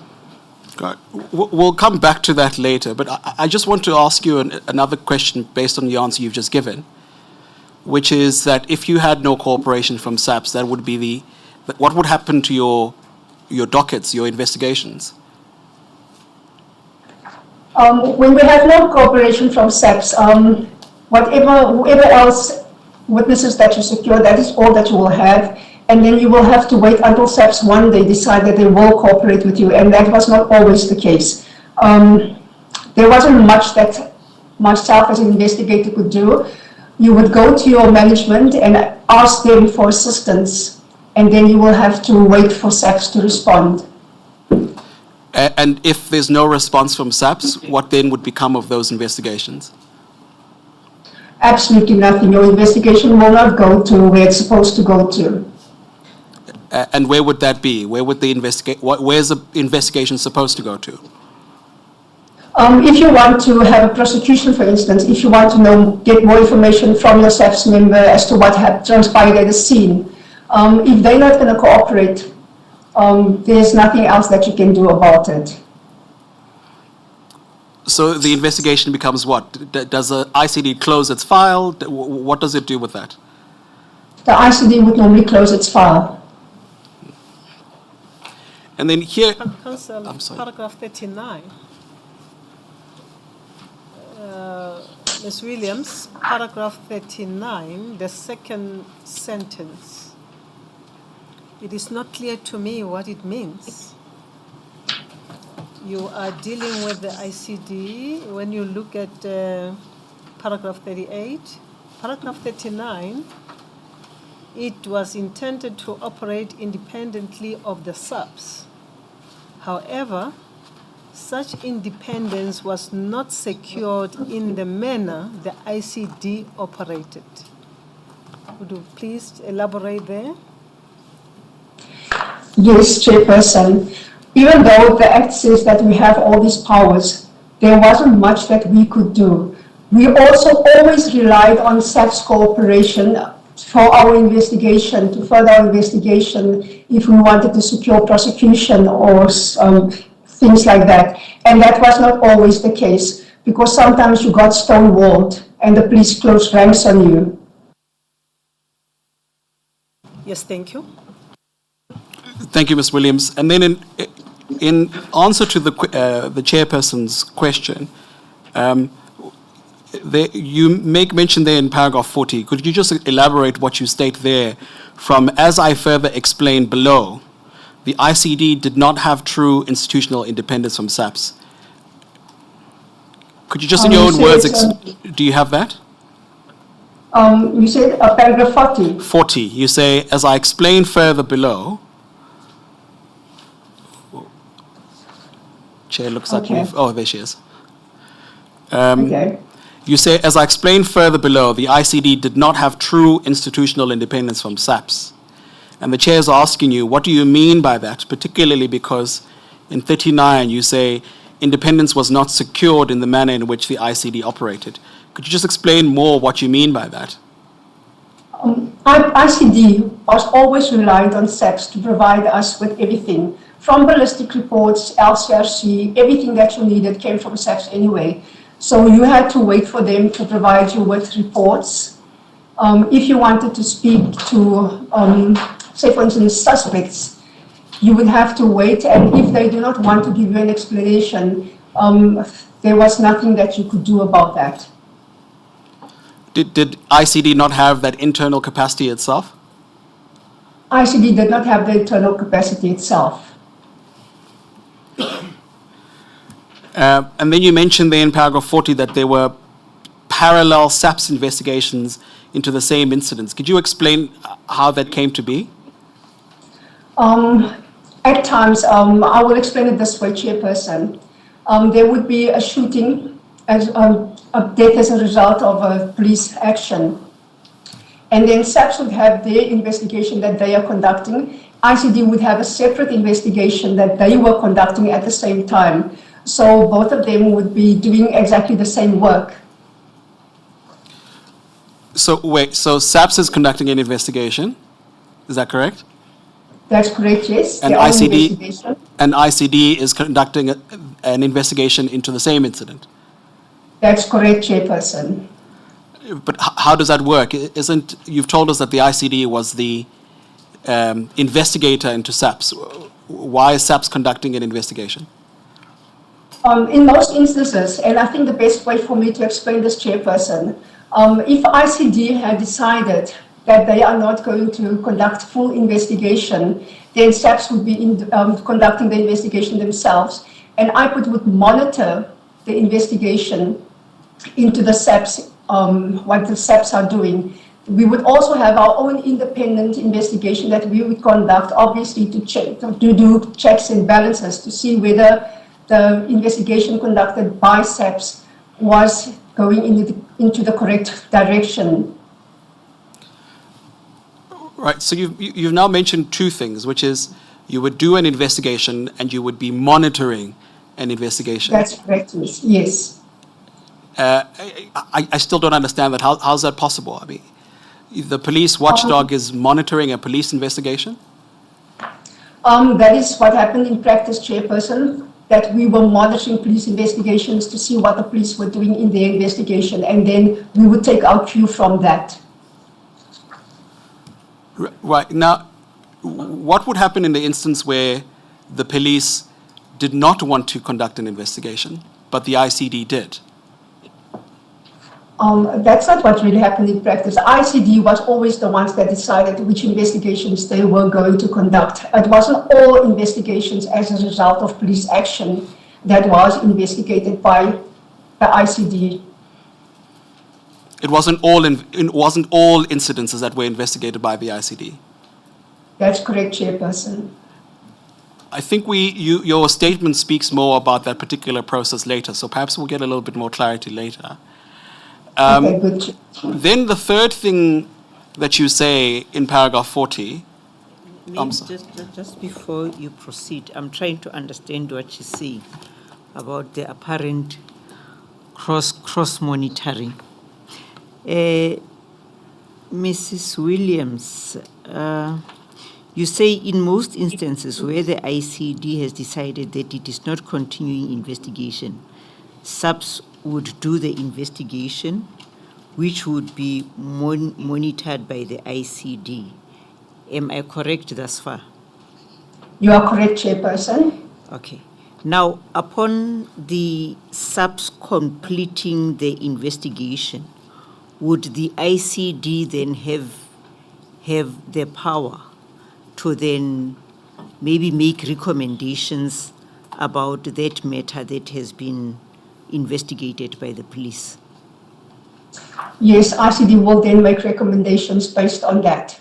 [SPEAKER 2] We'll come back to that later, but I just want to ask you another question based on the answer you've just given, which is that if you had no cooperation from SAPS, that would be what would happen to your dockets, your investigations?
[SPEAKER 3] When we have no cooperation from SAPS, whoever else witnesses that you secure, that is all that you will have. And then you will have to wait until SAPS one day decide that they will cooperate with you. And that was not always the case. There wasn't much that myself as an investigator could do. You would go to your management and ask them for assistance. And then you will have to wait for SAPS to respond.
[SPEAKER 2] And if there's no response from SAPS, what then would become of those investigations?
[SPEAKER 3] Absolutely nothing. Your investigation will not go to where it's supposed to go to.
[SPEAKER 2] And where would that be? Where would where's the investigation supposed to go to?
[SPEAKER 3] If you want to have a prosecution, for instance, if you want to get more information from your SAPS member as to what had transpired at the scene, if they're not going to cooperate, there's nothing else that you can do about it.
[SPEAKER 2] So the investigation becomes what? Does the ICD close its file? What does it do with that?
[SPEAKER 3] The ICD would normally close its file.
[SPEAKER 2] And then here,
[SPEAKER 1] Council,
[SPEAKER 2] I'm sorry.
[SPEAKER 1] paragraph 39. Ms. Williams, paragraph 39, the second sentence. It is not clear to me what it means. You are dealing with the ICD. When you look at paragraph 38, paragraph 39, it was intended to operate independently of the SAPS. However, such independence was not secured in the manner the ICD operated. Would you please elaborate there?
[SPEAKER 3] Yes, Chairperson. Even though the Act says that we have all these powers, there wasn't much that we could do. We also always relied on SAP's cooperation for our investigation, to further our investigation if we wanted to secure prosecution or things like that. And that was not always the case, because sometimes you got stonewalled and the police closed ranks on you.
[SPEAKER 1] Yes, thank you.
[SPEAKER 2] Thank you, Ms. Williams. And then in answer to the chairperson's question, you make mention there in paragraph 40. Could you just elaborate what you state there from, as I further explained below, the ICD did not have true institutional independence from SAPS. Could you just, in your own words, do you have that?
[SPEAKER 3] You said paragraph 40.
[SPEAKER 2] 40. You say, as I explained further below. Chair looks like
[SPEAKER 3] Okay.
[SPEAKER 2] oh, there she is.
[SPEAKER 3] Okay.
[SPEAKER 2] You say, as I explained further below, the ICD did not have true institutional independence from SAPS. And the chair is asking you, what do you mean by that? Particularly because in 39 you say independence was not secured in the manner in which the ICD operated. Could you just explain more what you mean by that?
[SPEAKER 3] ICD was always reliant on SAPS to provide us with everything. From ballistic reports, LCRC, everything that you needed came from SAPS anyway. So you had to wait for them to provide you with reports. If you wanted to speak to, say for instance, suspects, you would have to wait, and if they do not want to give you an explanation, there was nothing that you could do about that.
[SPEAKER 2] Did ICD not have that internal capacity itself?
[SPEAKER 3] ICD did not have the internal capacity itself.
[SPEAKER 2] And then you mentioned there in paragraph 40 that there were parallel SAPS investigations into the same incidents. Could you explain how that came to be?
[SPEAKER 3] At times, I will explain it this way, Chairperson. There would be a shooting, a death as a result of a police action. And then SAPS would have their investigation that they are conducting. ICD would have a separate investigation that they were conducting at the same time. So both of them would be doing exactly the same work.
[SPEAKER 2] So wait, so SAPS is conducting an investigation, is that correct?
[SPEAKER 3] That's correct, yes.
[SPEAKER 2] And
[SPEAKER 3] Their own
[SPEAKER 2] ICD,
[SPEAKER 3] investigation.
[SPEAKER 2] and ICD is conducting an investigation into the same incident?
[SPEAKER 3] That's correct, Chairperson.
[SPEAKER 2] But how does that work? You've told us that the ICD was the investigator into SAPS. Why is SAPS conducting an investigation?
[SPEAKER 3] In most instances, and I think the best way for me to explain this, Chairperson, if ICD had decided that they are not going to conduct full investigation, then SAPS would be conducting the investigation themselves, and IPID would monitor the investigation into the SAPS, what the SAPS are doing. We would also have our own independent investigation that we would conduct, obviously to do checks and balances to see whether the investigation conducted by SAPS was going into the correct direction.
[SPEAKER 2] Right, so you've now mentioned two things, which is you would do an investigation and you would be monitoring an investigation.
[SPEAKER 3] That's correct, yes.
[SPEAKER 2] I still don't understand that. How's that possible? I mean, the police watchdog is monitoring a police investigation?
[SPEAKER 3] That is what happened in practice, Chairperson, that we were monitoring police investigations to see what the police were doing in their investigation, and then we would take our cue from that.
[SPEAKER 2] Right. Now, what would happen in the instance where the police did not want to conduct an investigation, but the ICD did.
[SPEAKER 3] That's not what really happened in practice. ICD was always the ones that decided which investigations they were going to conduct. It wasn't all investigations as a result of police action that was investigated by the ICD.
[SPEAKER 2] It wasn't all incidences that were investigated by the ICD.
[SPEAKER 3] That's correct, Chairperson.
[SPEAKER 2] I think your statement speaks more about that particular process later, so perhaps we'll get a little bit more clarity later.
[SPEAKER 3] Okay, good.
[SPEAKER 2] Then the third thing that you say in paragraph 40.
[SPEAKER 4] Just before you proceed, I'm trying to understand what you say about the apparent cross monitoring. Mrs. Williams, you say in most instances where the ICD has decided that it is not continuing investigation, SAPS would do the investigation, which would be monitored by the ICD. Am I correct thus far?
[SPEAKER 3] You are correct, Chairperson.
[SPEAKER 4] Okay. Now, upon the SAPS completing the investigation, would the ICD then have the power to then maybe make recommendations about that matter that has been investigated by the police?
[SPEAKER 3] Yes, ICD will then make recommendations based on that.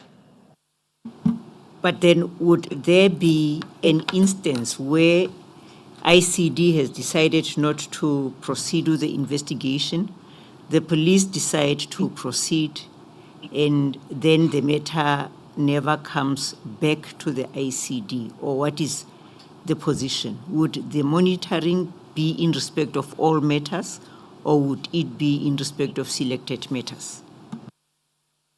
[SPEAKER 4] But then would there be an instance where ICD has decided not to proceed with the investigation, the police decide to proceed, and then the matter never comes back to the ICD? Or what is the position? Would the monitoring be in respect of all matters, or would it be in respect of selected matters?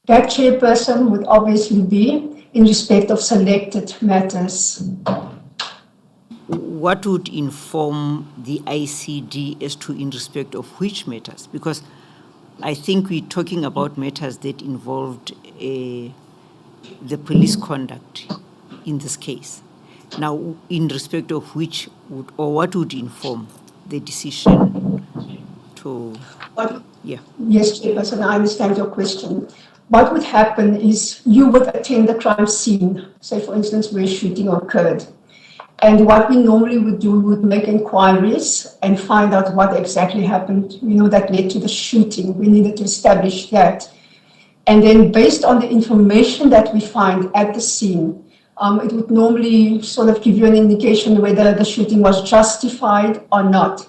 [SPEAKER 3] That, Chairperson, would obviously be in respect of selected matters.
[SPEAKER 4] What would inform the ICD as to in respect of which matters? Because I think we're talking about matters that involved the police conduct in this case. Now, in respect of which would, or what would inform the decision to, yeah.
[SPEAKER 3] Yes, Chairperson, I understand your question. What would happen is you would attend the crime scene, say for instance where shooting occurred. And what we normally would do, we would make inquiries and find out what exactly happened, that led to the shooting. We needed to establish that. And then based on the information that we find at the scene, it would normally sort of give you an indication whether the shooting was justified or not.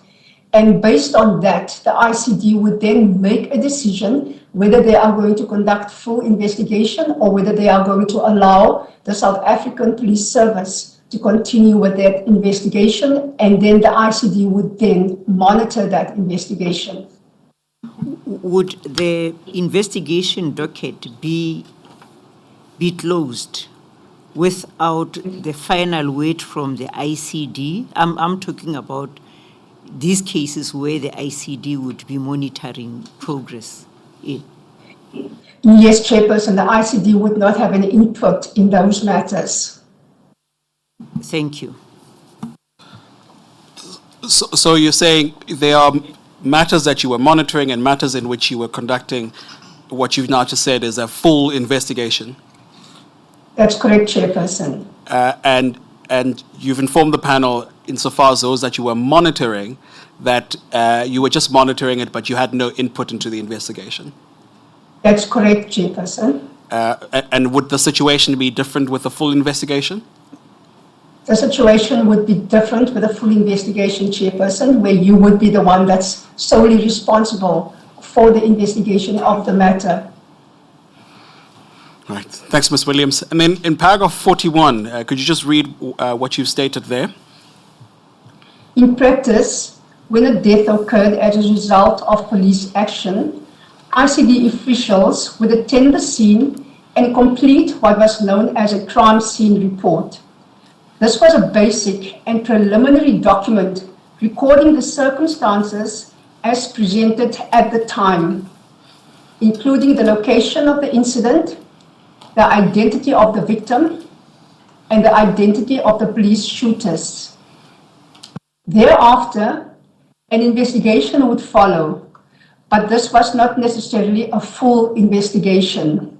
[SPEAKER 3] And based on that, the ICD would then make a decision whether they are going to conduct full investigation or whether they are going to allow the South African Police Service to continue with that investigation, and then the ICD would then monitor that investigation.
[SPEAKER 4] Would the investigation docket be closed without the final word from the ICD? I'm talking about these cases where the ICD would be monitoring progress in.
[SPEAKER 3] Yes, Chairperson, the ICD would not have any input in those matters.
[SPEAKER 4] Thank you.
[SPEAKER 2] So you're saying there are matters that you were monitoring and matters in which you were conducting what you've now just said is a full investigation?
[SPEAKER 3] That's correct, Chairperson.
[SPEAKER 2] And you've informed the panel insofar as those that you were monitoring that you were just monitoring it, but you had no input into the investigation?
[SPEAKER 3] That's correct, Chairperson.
[SPEAKER 2] And would the situation be different with a full investigation?
[SPEAKER 3] The situation would be different with a full investigation, Chairperson, where you would be the one that's solely responsible for the investigation of the matter.
[SPEAKER 2] Right. Thanks, Ms. Williams. And then in paragraph 41, could you just read what you've stated there?
[SPEAKER 3] In practice, when a death occurred as a result of police action, ICD officials would attend the scene and complete what was known as a crime scene report. This was a basic and preliminary document recording the circumstances as presented at the time, including the location of the incident, the identity of the victim, and the identity of the police shooters. Thereafter, an investigation would follow, but this was not necessarily a full investigation.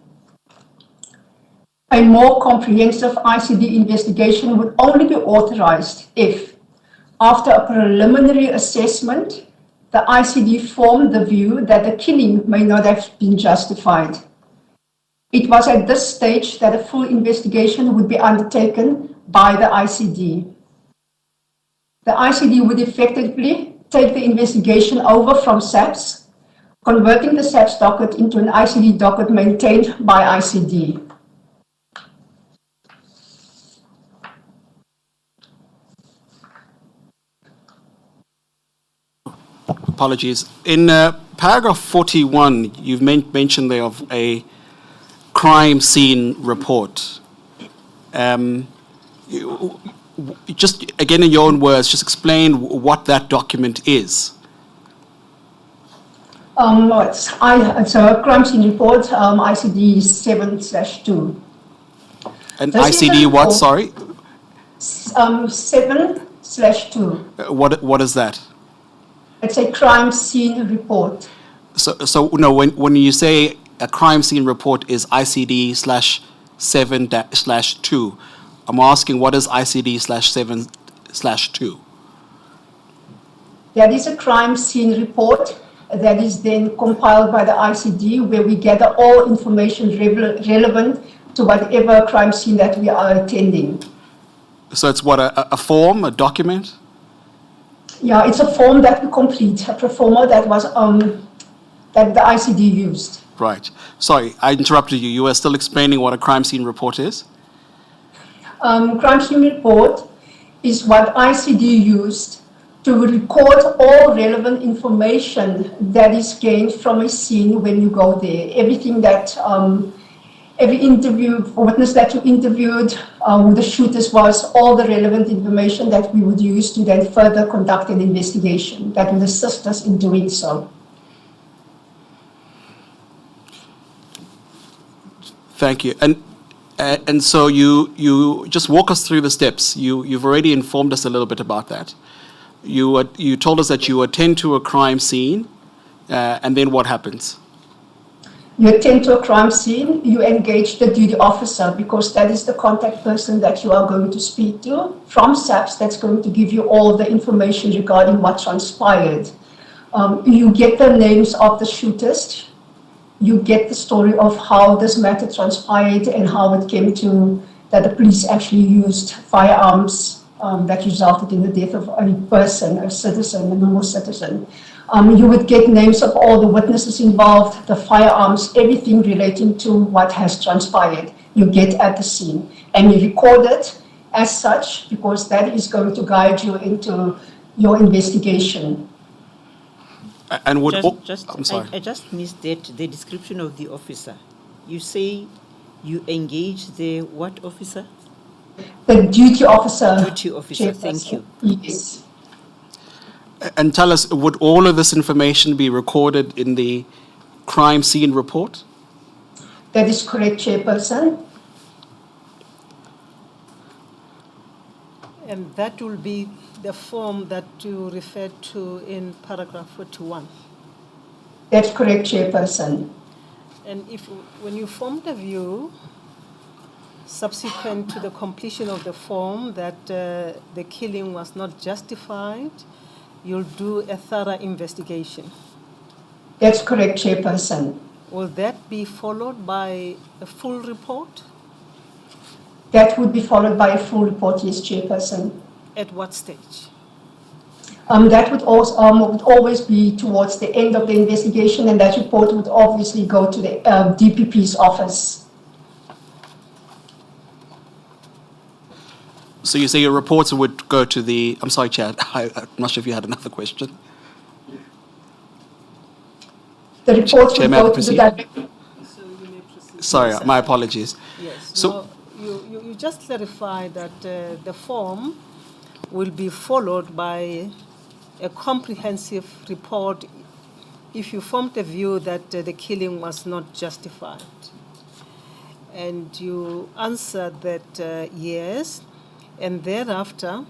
[SPEAKER 3] A more comprehensive ICD investigation would only be authorized if, after a preliminary assessment, the ICD formed the view that the killing may not have been justified. It was at this stage that a full investigation would be undertaken by the ICD. The ICD would effectively take the investigation over from SAPS, converting the SAPS docket into an ICD docket maintained by ICD.
[SPEAKER 2] Apologies. In paragraph 41, you've mentioned there of a crime scene report. Just again, in your own words, just explain what that document is.
[SPEAKER 3] It's a crime scene report, ICD 7/2.
[SPEAKER 2] And
[SPEAKER 3] This is
[SPEAKER 2] ICD
[SPEAKER 3] a
[SPEAKER 2] what,
[SPEAKER 3] report.
[SPEAKER 2] sorry?
[SPEAKER 3] 7/2.
[SPEAKER 2] What is that?
[SPEAKER 3] It's a crime scene report.
[SPEAKER 2] So no, when you say a crime scene report is ICD/7/2, I'm asking what is ICD/7/2?
[SPEAKER 3] That is a crime scene report that is then compiled by the ICD, where we gather all information relevant to whatever crime scene that we are attending.
[SPEAKER 2] So it's what, a form, a document?
[SPEAKER 3] Yeah, it's a form that we complete, a pro forma that was that the ICD used.
[SPEAKER 2] Right. Sorry, I interrupted you. You were still explaining what a crime scene report is?
[SPEAKER 3] Crime scene report is what ICD used to record all relevant information that is gained from a scene when you go there. Everything that, every witness that you interviewed, who the shooters was, all the relevant information that we would use to then further conduct an investigation that would assist us in doing so.
[SPEAKER 2] Thank you. And so you just walk us through the steps. You've already informed us a little bit about that. You told us that you attend to a crime scene, and then what happens?
[SPEAKER 3] You attend to a crime scene, you engage the duty officer, because that is the contact person that you are going to speak to from SAPS, that's going to give you all the information regarding what transpired. You get the names of the shooters, you get the story of how this matter transpired and how it came to that the police actually used firearms that resulted in the death of a person, a citizen, a normal citizen. You would get names of all the witnesses involved, the firearms, everything relating to what has transpired, you get at the scene. And you record it as such, because that is going to guide you into your investigation.
[SPEAKER 2] And would
[SPEAKER 4] I'm sorry. I just missed that, the description of the officer. You say you engage the what officer?
[SPEAKER 3] The duty officer.
[SPEAKER 4] Duty officer, thank you.
[SPEAKER 3] Yes.
[SPEAKER 2] And tell us, would all of this information be recorded in the crime scene report?
[SPEAKER 3] That is correct, Chairperson.
[SPEAKER 1] And that will be the form that you referred to in paragraph 41.
[SPEAKER 3] That's correct, Chairperson.
[SPEAKER 1] And when you formed a view, subsequent to the completion of the form that the killing was not justified, you'll do a thorough investigation.
[SPEAKER 3] That's correct, Chairperson.
[SPEAKER 1] Will that be followed by a full report?
[SPEAKER 3] That would be followed by a full report, yes, Chairperson.
[SPEAKER 1] At what stage?
[SPEAKER 3] That would always be towards the end of the investigation, and that report would obviously go to the DPP's office.
[SPEAKER 2] So you say your reports would go to the... I'm sorry, Chad. I'm not sure if you had another question.
[SPEAKER 3] The reports would
[SPEAKER 2] Chair,
[SPEAKER 3] go to the director.
[SPEAKER 1] So you may proceed.
[SPEAKER 2] Sorry, my apologies.
[SPEAKER 1] Yes.
[SPEAKER 2] So-
[SPEAKER 1] No, you just clarified that the form will be followed by a comprehensive report if you formed the view that the killing was not justified. And you answered that yes, and thereafter,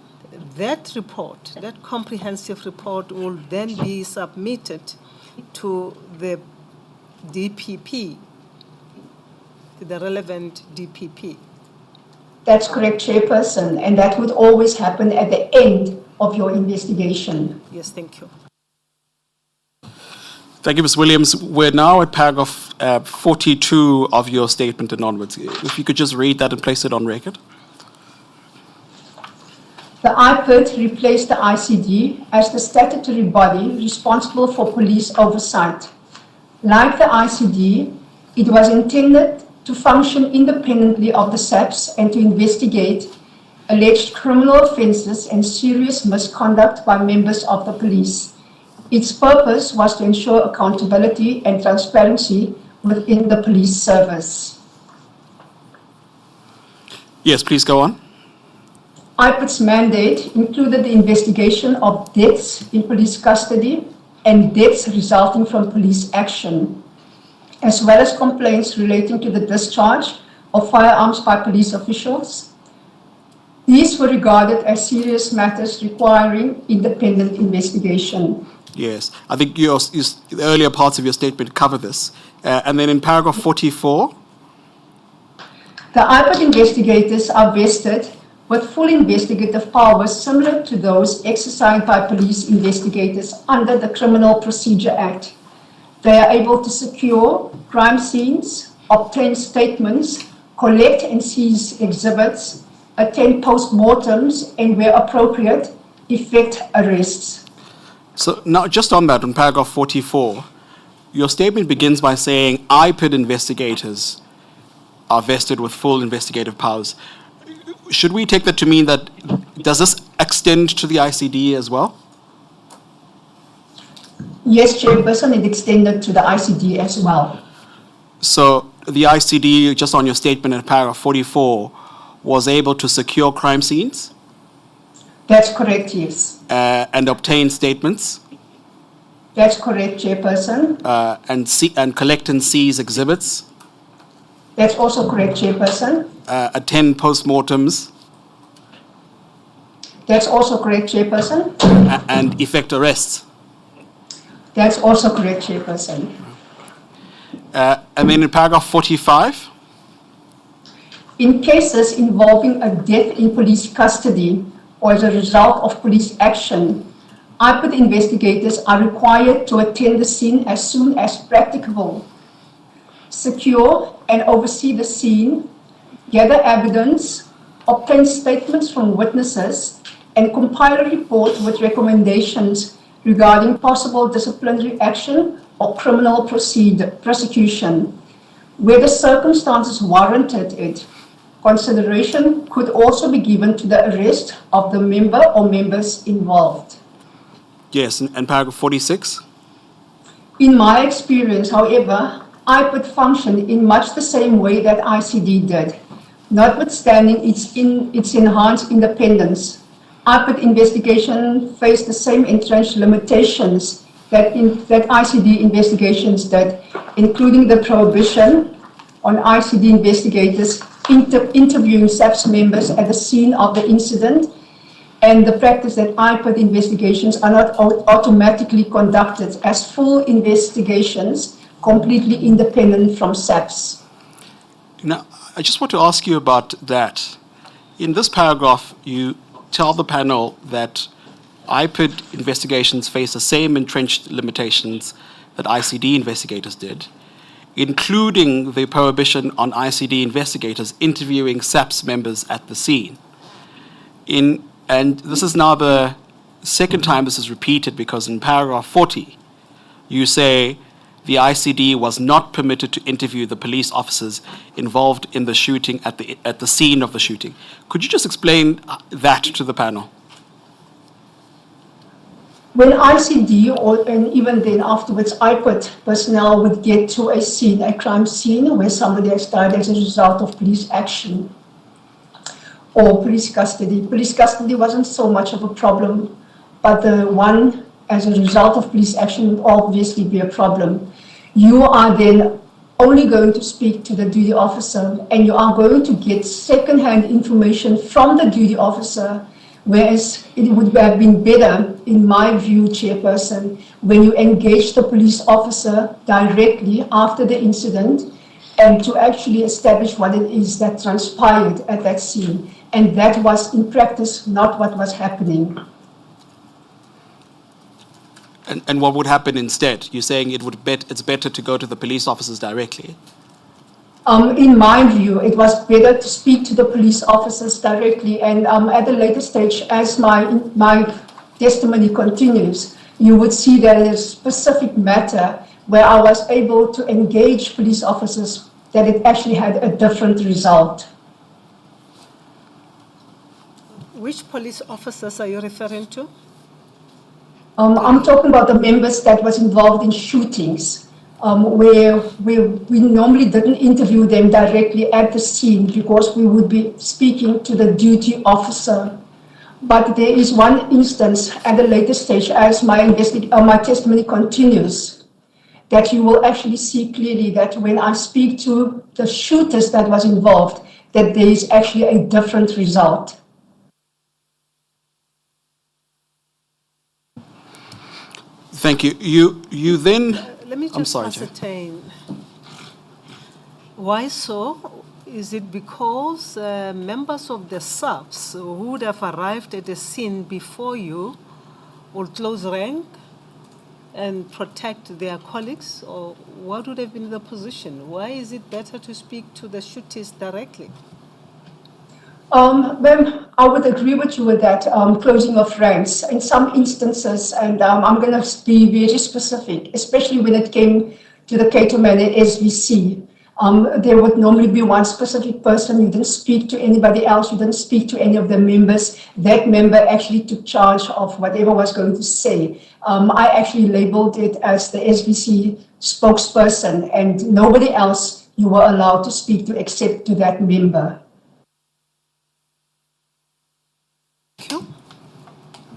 [SPEAKER 1] that report, that comprehensive report, will then be submitted to the DPP, to the relevant DPP.
[SPEAKER 3] That's correct, Chairperson, and that would always happen at the end of your investigation.
[SPEAKER 1] Yes, thank you.
[SPEAKER 2] Thank you, Ms. Williams. We're now at paragraph 42 of your statement and onwards. If you could just read that and place it on record.
[SPEAKER 3] The IPID replaced the ICD as the statutory body responsible for police oversight. Like the ICD, it was intended to function independently of the SAPS and to investigate alleged criminal offences and serious misconduct by members of the police. Its purpose was to ensure accountability and transparency within the police service.
[SPEAKER 2] Yes, please go on.
[SPEAKER 3] IPID's mandate included the investigation of deaths in police custody and deaths resulting from police action, as well as complaints relating to the discharge of firearms by police officials. These were regarded as serious matters requiring independent investigation.
[SPEAKER 2] Yes, I think the earlier parts of your statement cover this. And then in paragraph 44.
[SPEAKER 3] The IPID investigators are vested with full investigative powers similar to those exercised by police investigators under the Criminal Procedure Act. They are able to secure crime scenes, obtain statements, collect and seize exhibits, attend post-mortems, and where appropriate, effect arrests.
[SPEAKER 2] So now just on that, on paragraph 44, your statement begins by saying IPID investigators are vested with full investigative powers. Should we take that to mean that, does this extend to the ICD as well?
[SPEAKER 3] Yes, Chairperson, it extended to the ICD as well.
[SPEAKER 2] So the ICD, just on your statement in paragraph 44, was able to secure crime scenes?
[SPEAKER 3] That's correct, yes.
[SPEAKER 2] And obtain statements?
[SPEAKER 3] That's correct, Chairperson.
[SPEAKER 2] And collect and seize exhibits?
[SPEAKER 3] That's also correct, Chairperson.
[SPEAKER 2] Attend postmortems?
[SPEAKER 3] That's also correct, Chairperson.
[SPEAKER 2] And effect arrests?
[SPEAKER 3] That's also correct, Chairperson.
[SPEAKER 2] And then in paragraph 45?
[SPEAKER 3] In cases involving a death in police custody or as a result of police action, IPID investigators are required to attend the scene as soon as practicable, secure and oversee the scene, gather evidence, obtain statements from witnesses, and compile a report with recommendations regarding possible disciplinary action or criminal prosecution. Where the circumstances warranted it, consideration could also be given to the arrest of the member or members involved.
[SPEAKER 2] Yes, and paragraph 46?
[SPEAKER 3] In my experience, however, IPID functioned in much the same way that ICD did, notwithstanding its enhanced independence. IPID investigation faced the same entrenched limitations that ICD investigations did, including the prohibition on ICD investigators interviewing SAPS members at the scene of the incident, and the practice that IPID investigations are not automatically conducted as full investigations completely independent from SAPS.
[SPEAKER 2] Now, I just want to ask you about that. In this paragraph, you tell the panel that IPID investigations face the same entrenched limitations that ICD investigators did, including the prohibition on ICD investigators interviewing SAPS members at the scene. And this is now the second time this is repeated, because in paragraph 40, you say the ICD was not permitted to interview the police officers involved in the shooting at the scene of the shooting. Could you just explain that to the panel?
[SPEAKER 3] When ICD, and even then afterwards, IPID personnel would get to a scene, a crime scene, where somebody has died as a result of police action or police custody. Police custody wasn't so much of a problem, but the one as a result of police action would obviously be a problem. You are then only going to speak to the duty officer, and you are going to get second-hand information from the duty officer, whereas it would have been better, in my view, Chairperson, when you engage the police officer directly after the incident and to actually establish what it is that transpired at that scene. And that was, in practice, not what was happening.
[SPEAKER 2] And what would happen instead? You're saying it's better to go to the police officers directly?
[SPEAKER 3] In my view, it was better to speak to the police officers directly, and at a later stage, as my testimony continues, you would see that in a specific matter where I was able to engage police officers, that it actually had a different result.
[SPEAKER 1] Which police officers are you referring to?
[SPEAKER 3] I'm talking about the members that was involved in shootings, where we normally didn't interview them directly at the scene because we would be speaking to the duty officer. But there is one instance at a later stage, as my testimony continues, that you will actually see clearly that when I speak to the shooters that was involved, that there is actually a different result.
[SPEAKER 2] Thank you. You then...
[SPEAKER 1] Let me just ascertain. Why so? Is it because members of the SAPS who would have arrived at the scene before you would close rank and protect their colleagues, or what would have been the position? Why is it better to speak to the shooters directly?
[SPEAKER 3] Well, I would agree with you with that closing of ranks. In some instances, and I'm going to be very specific, especially when it came to the Cato Manor SVC, there would normally be one specific person. You didn't speak to anybody else. You didn't speak to any of the members. That member actually took charge of whatever was going to say. I actually labeled it as the SVC spokesperson, and nobody else you were allowed to speak to except to that member.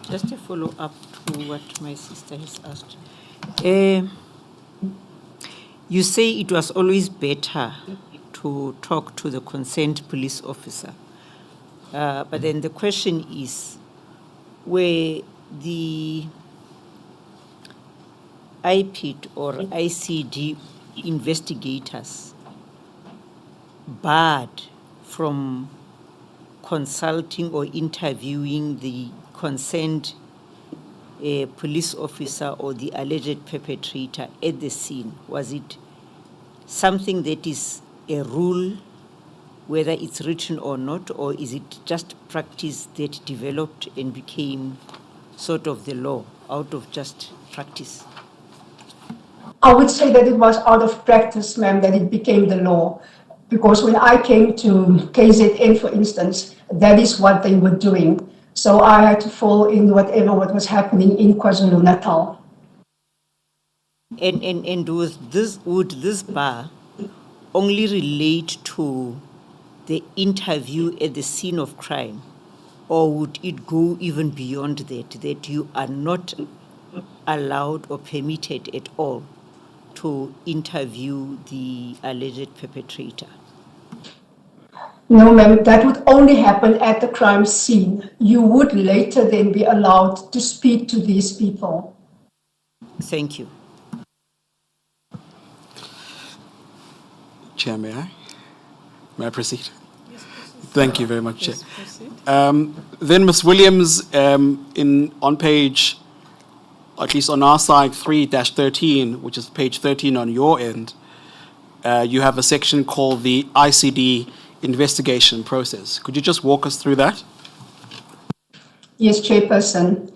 [SPEAKER 4] Just a follow-up to what my sister has asked. You say it was always better to talk to the concerned police officer. But then the question is, were the IPID or ICD investigators barred from consulting or interviewing the concerned police officer or the alleged perpetrator at the scene? Was it something that is a rule, whether it's written or not, or is it just practice that developed and became sort of the law out of just practice?
[SPEAKER 3] I would say that it was out of practice, ma'am, that it became the law. Because when I came to KZN, for instance, that is what they were doing. So I had to fall in what was happening in KwaZulu-Natal.
[SPEAKER 4] And would this bar only relate to the interview at the scene of crime, or would it go even beyond that you are not allowed or permitted at all to interview the alleged perpetrator?
[SPEAKER 3] No, ma'am, that would only happen at the crime scene. You would later then be allowed to speak to these people.
[SPEAKER 4] Thank you.
[SPEAKER 2] Chair, may I? May I proceed? Yes, proceed. Thank you very much, Chair. Then, Ms. Williams, on page, at least on our side, 3-13, which is page 13 on your end, you have a section called the ICD investigation process. Could you just walk us through that?
[SPEAKER 3] Yes, Chairperson.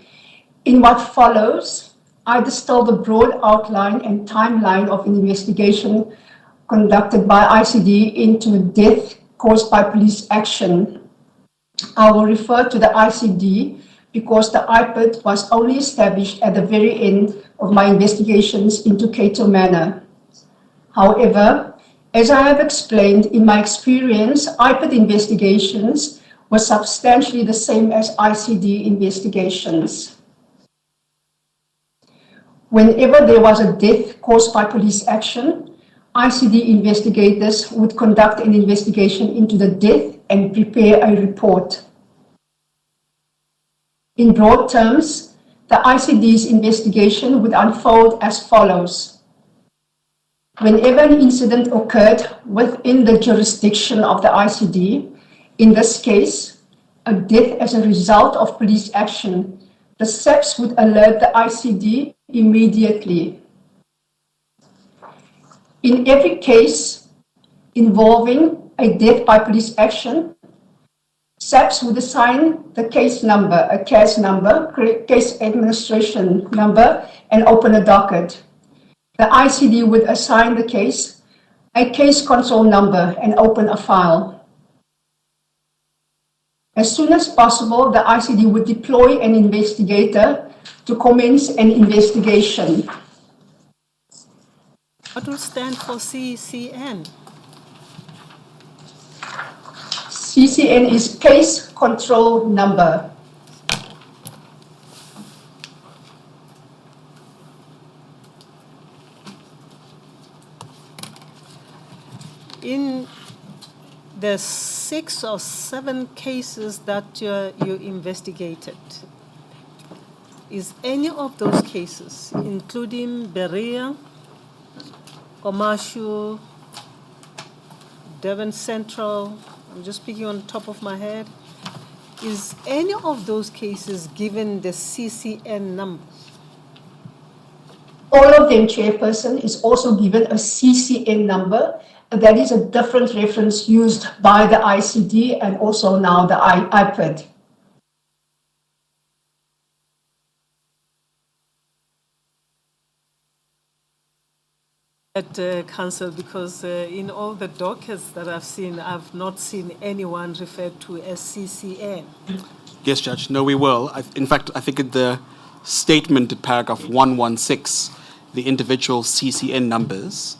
[SPEAKER 3] In what follows, I distill the broad outline and timeline of an investigation conducted by ICD into death caused by police action. I will refer to the ICD because the IPID was only established at the very end of my investigations into Cato Manor. However, as I have explained, in my experience, IPID investigations were substantially the same as ICD investigations. Whenever there was a death caused by police action, ICD investigators would conduct an investigation into the death and prepare a report. In broad terms, the ICD's investigation would unfold as follows. Whenever an incident occurred within the jurisdiction of the ICD, in this case, a death as a result of police action, the SAPS would alert the ICD immediately. In every case involving a death by police action, SAPS would assign the case number, a CAS number, case administration number, and open a docket. The ICD would assign the case a case console number and open a file. As soon as possible, the ICD would deploy an investigator to commence an investigation.
[SPEAKER 1] What will stand for CCN?
[SPEAKER 3] CCN is case control number.
[SPEAKER 1] In the 6 or 7 cases that you investigated, is any of those cases, including Berea, Omashu, Devon Central, I'm just speaking on top of my head, is any of those cases given the CCN number?
[SPEAKER 3] All of them, Chairperson, is also given a CCN number. That is a different reference used by the ICD and also now the IPID.
[SPEAKER 1] Council, because in all the dockets that I've seen, I've not seen anyone referred to as CCN.
[SPEAKER 2] Yes, Judge. No, we will. In fact, I think in the statement in paragraph 116, the individual CCN numbers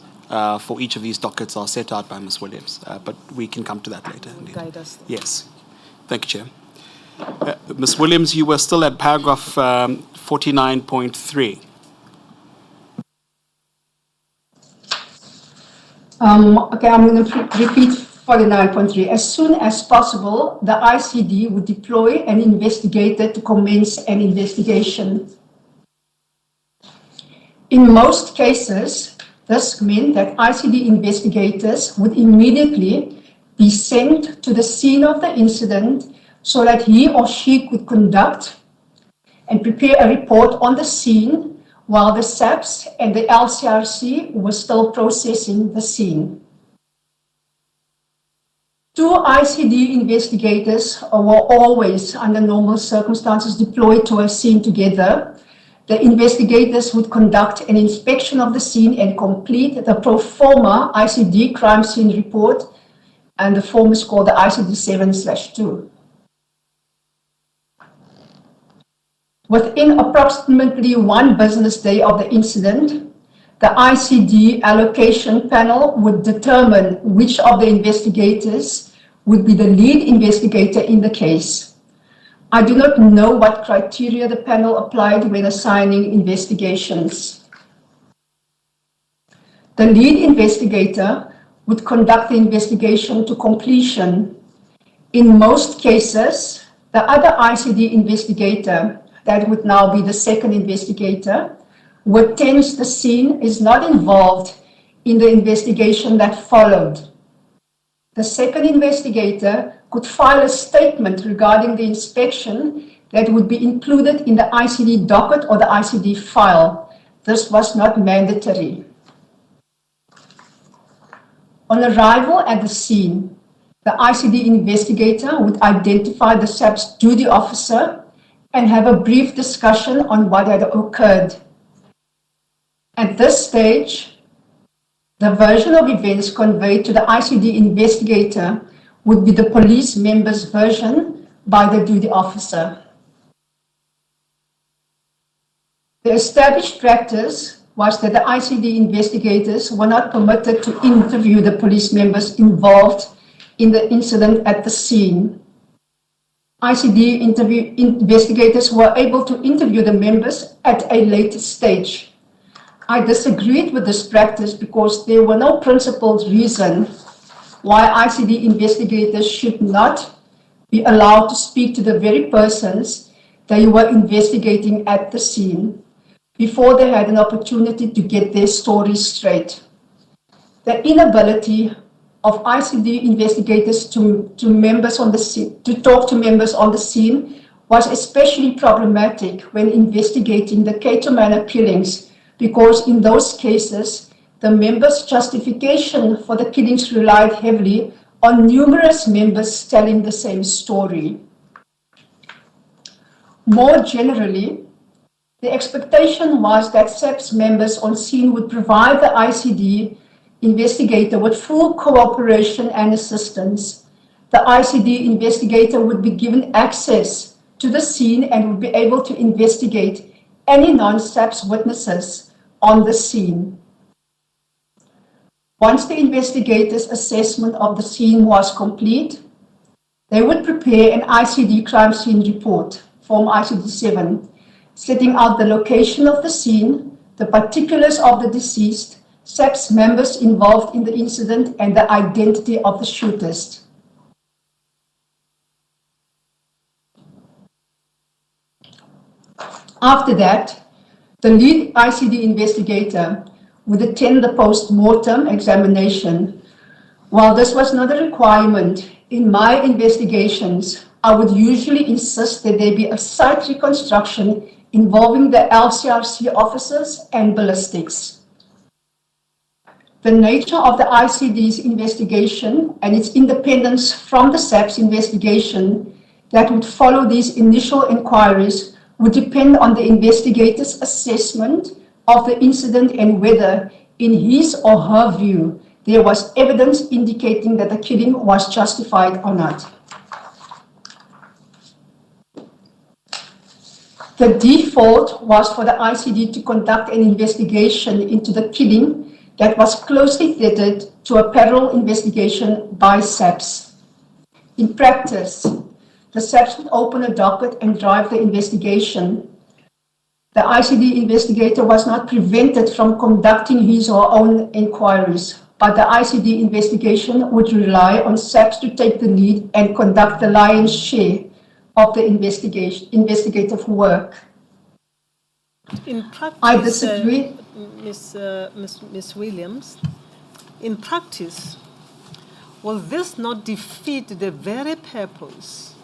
[SPEAKER 2] for each of these dockets are set out by Ms. Williams, but we can come to that later. Indeed.
[SPEAKER 1] Guide us there.
[SPEAKER 2] Yes. Thank you, Chair. Ms. Williams, you were still at paragraph 49.3.
[SPEAKER 3] Okay, I'm going to repeat 49.3. As soon as possible, the ICD would deploy an investigator to commence an investigation. In most cases, this meant that ICD investigators would immediately be sent to the scene of the incident so that he or she could conduct and prepare a report on the scene while the SAPS and the LCRC were still processing the scene. 2 ICD investigators were always, under normal circumstances, deployed to a scene together. The investigators would conduct an inspection of the scene and complete the pro forma ICD crime scene report, and the form is called the ICD 7/2. Within approximately 1 business day of the incident, the ICD allocation panel would determine which of the investigators would be the lead investigator in the case. I do not know what criteria the panel applied when assigning investigations. The lead investigator would conduct the investigation to completion. In most cases, the other ICD investigator, that would now be the second investigator, who attends the scene, is not involved in the investigation that followed. The second investigator could file a statement regarding the inspection that would be included in the ICD docket or the ICD file. This was not mandatory. On arrival at the scene, the ICD investigator would identify the SAPS duty officer and have a brief discussion on what had occurred. At this stage, the version of events conveyed to the ICD investigator would be the police member's version by the duty officer. The established practice was that the ICD investigators were not permitted to interview the police members involved in the incident at the scene. ICD investigators were able to interview the members at a later stage. I disagreed with this practice because there were no principled reason why ICD investigators should not be allowed to speak to the very persons they were investigating at the scene before they had an opportunity to get their stories straight. The inability of ICD investigators to talk to members on the scene was especially problematic when investigating the Cato Manor killings, because in those cases, the members' justification for the killings relied heavily on numerous members telling the same story. More generally, the expectation was that SAPS members on scene would provide the ICD investigator with full cooperation and assistance. The ICD investigator would be given access to the scene and would be able to investigate any non-SAPS witnesses on the scene. Once the investigator's assessment of the scene was complete, they would prepare an ICD crime scene report, Form ICD-7, setting out the location of the scene, the particulars of the deceased, SAPS members involved in the incident, and the identity of the shooters. After that, the lead ICD investigator would attend the post-mortem examination. While this was not a requirement in my investigations, I would usually insist that there be a site reconstruction involving the LCRC officers and ballistics. The nature of the ICD's investigation and its independence from the SAPS investigation that would follow these initial inquiries would depend on the investigator's assessment of the incident and whether, in his or her view, there was evidence indicating that the killing was justified or not. The default was for the ICD to conduct an investigation into the killing that was closely tethered to a parallel investigation by SAPS. In practice, the SAPS would open a docket and drive the investigation. The ICD investigator was not prevented from conducting his or her own inquiries, but the ICD investigation would rely on SAPS to take the lead and conduct the lion's share of the investigative work.
[SPEAKER 1] In practice,
[SPEAKER 3] I disagree.
[SPEAKER 1] Ms. Williams, in practice, will this not defeat the very purpose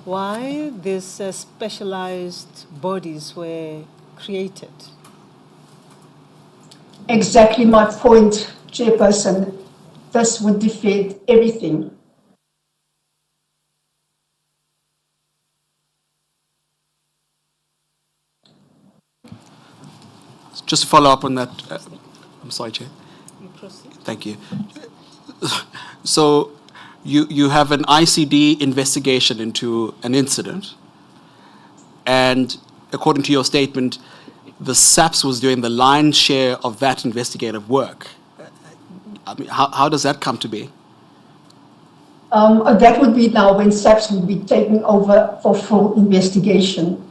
[SPEAKER 1] why these specialized bodies were created?
[SPEAKER 3] Exactly my point, Chairperson. This would defeat everything.
[SPEAKER 2] Just to follow up on that, I'm sorry, Chair.
[SPEAKER 1] You proceed.
[SPEAKER 2] Thank you. So you have an ICD investigation into an incident, and according to your statement, the SAPS was doing the lion's share of that investigative work. I mean, how does that come to be?
[SPEAKER 3] That would be now when SAPS would be taking over for full investigation.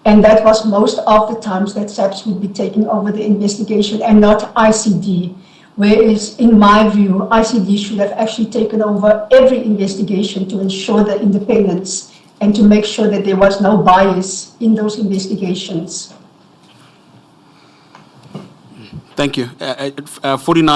[SPEAKER 3] And that was most of the times that SAPS would be taking over the investigation and not ICD. Whereas, in my view, ICD should have actually taken over every investigation to ensure the independence and to make sure that there was no bias in those investigations.
[SPEAKER 2] Thank you. 49.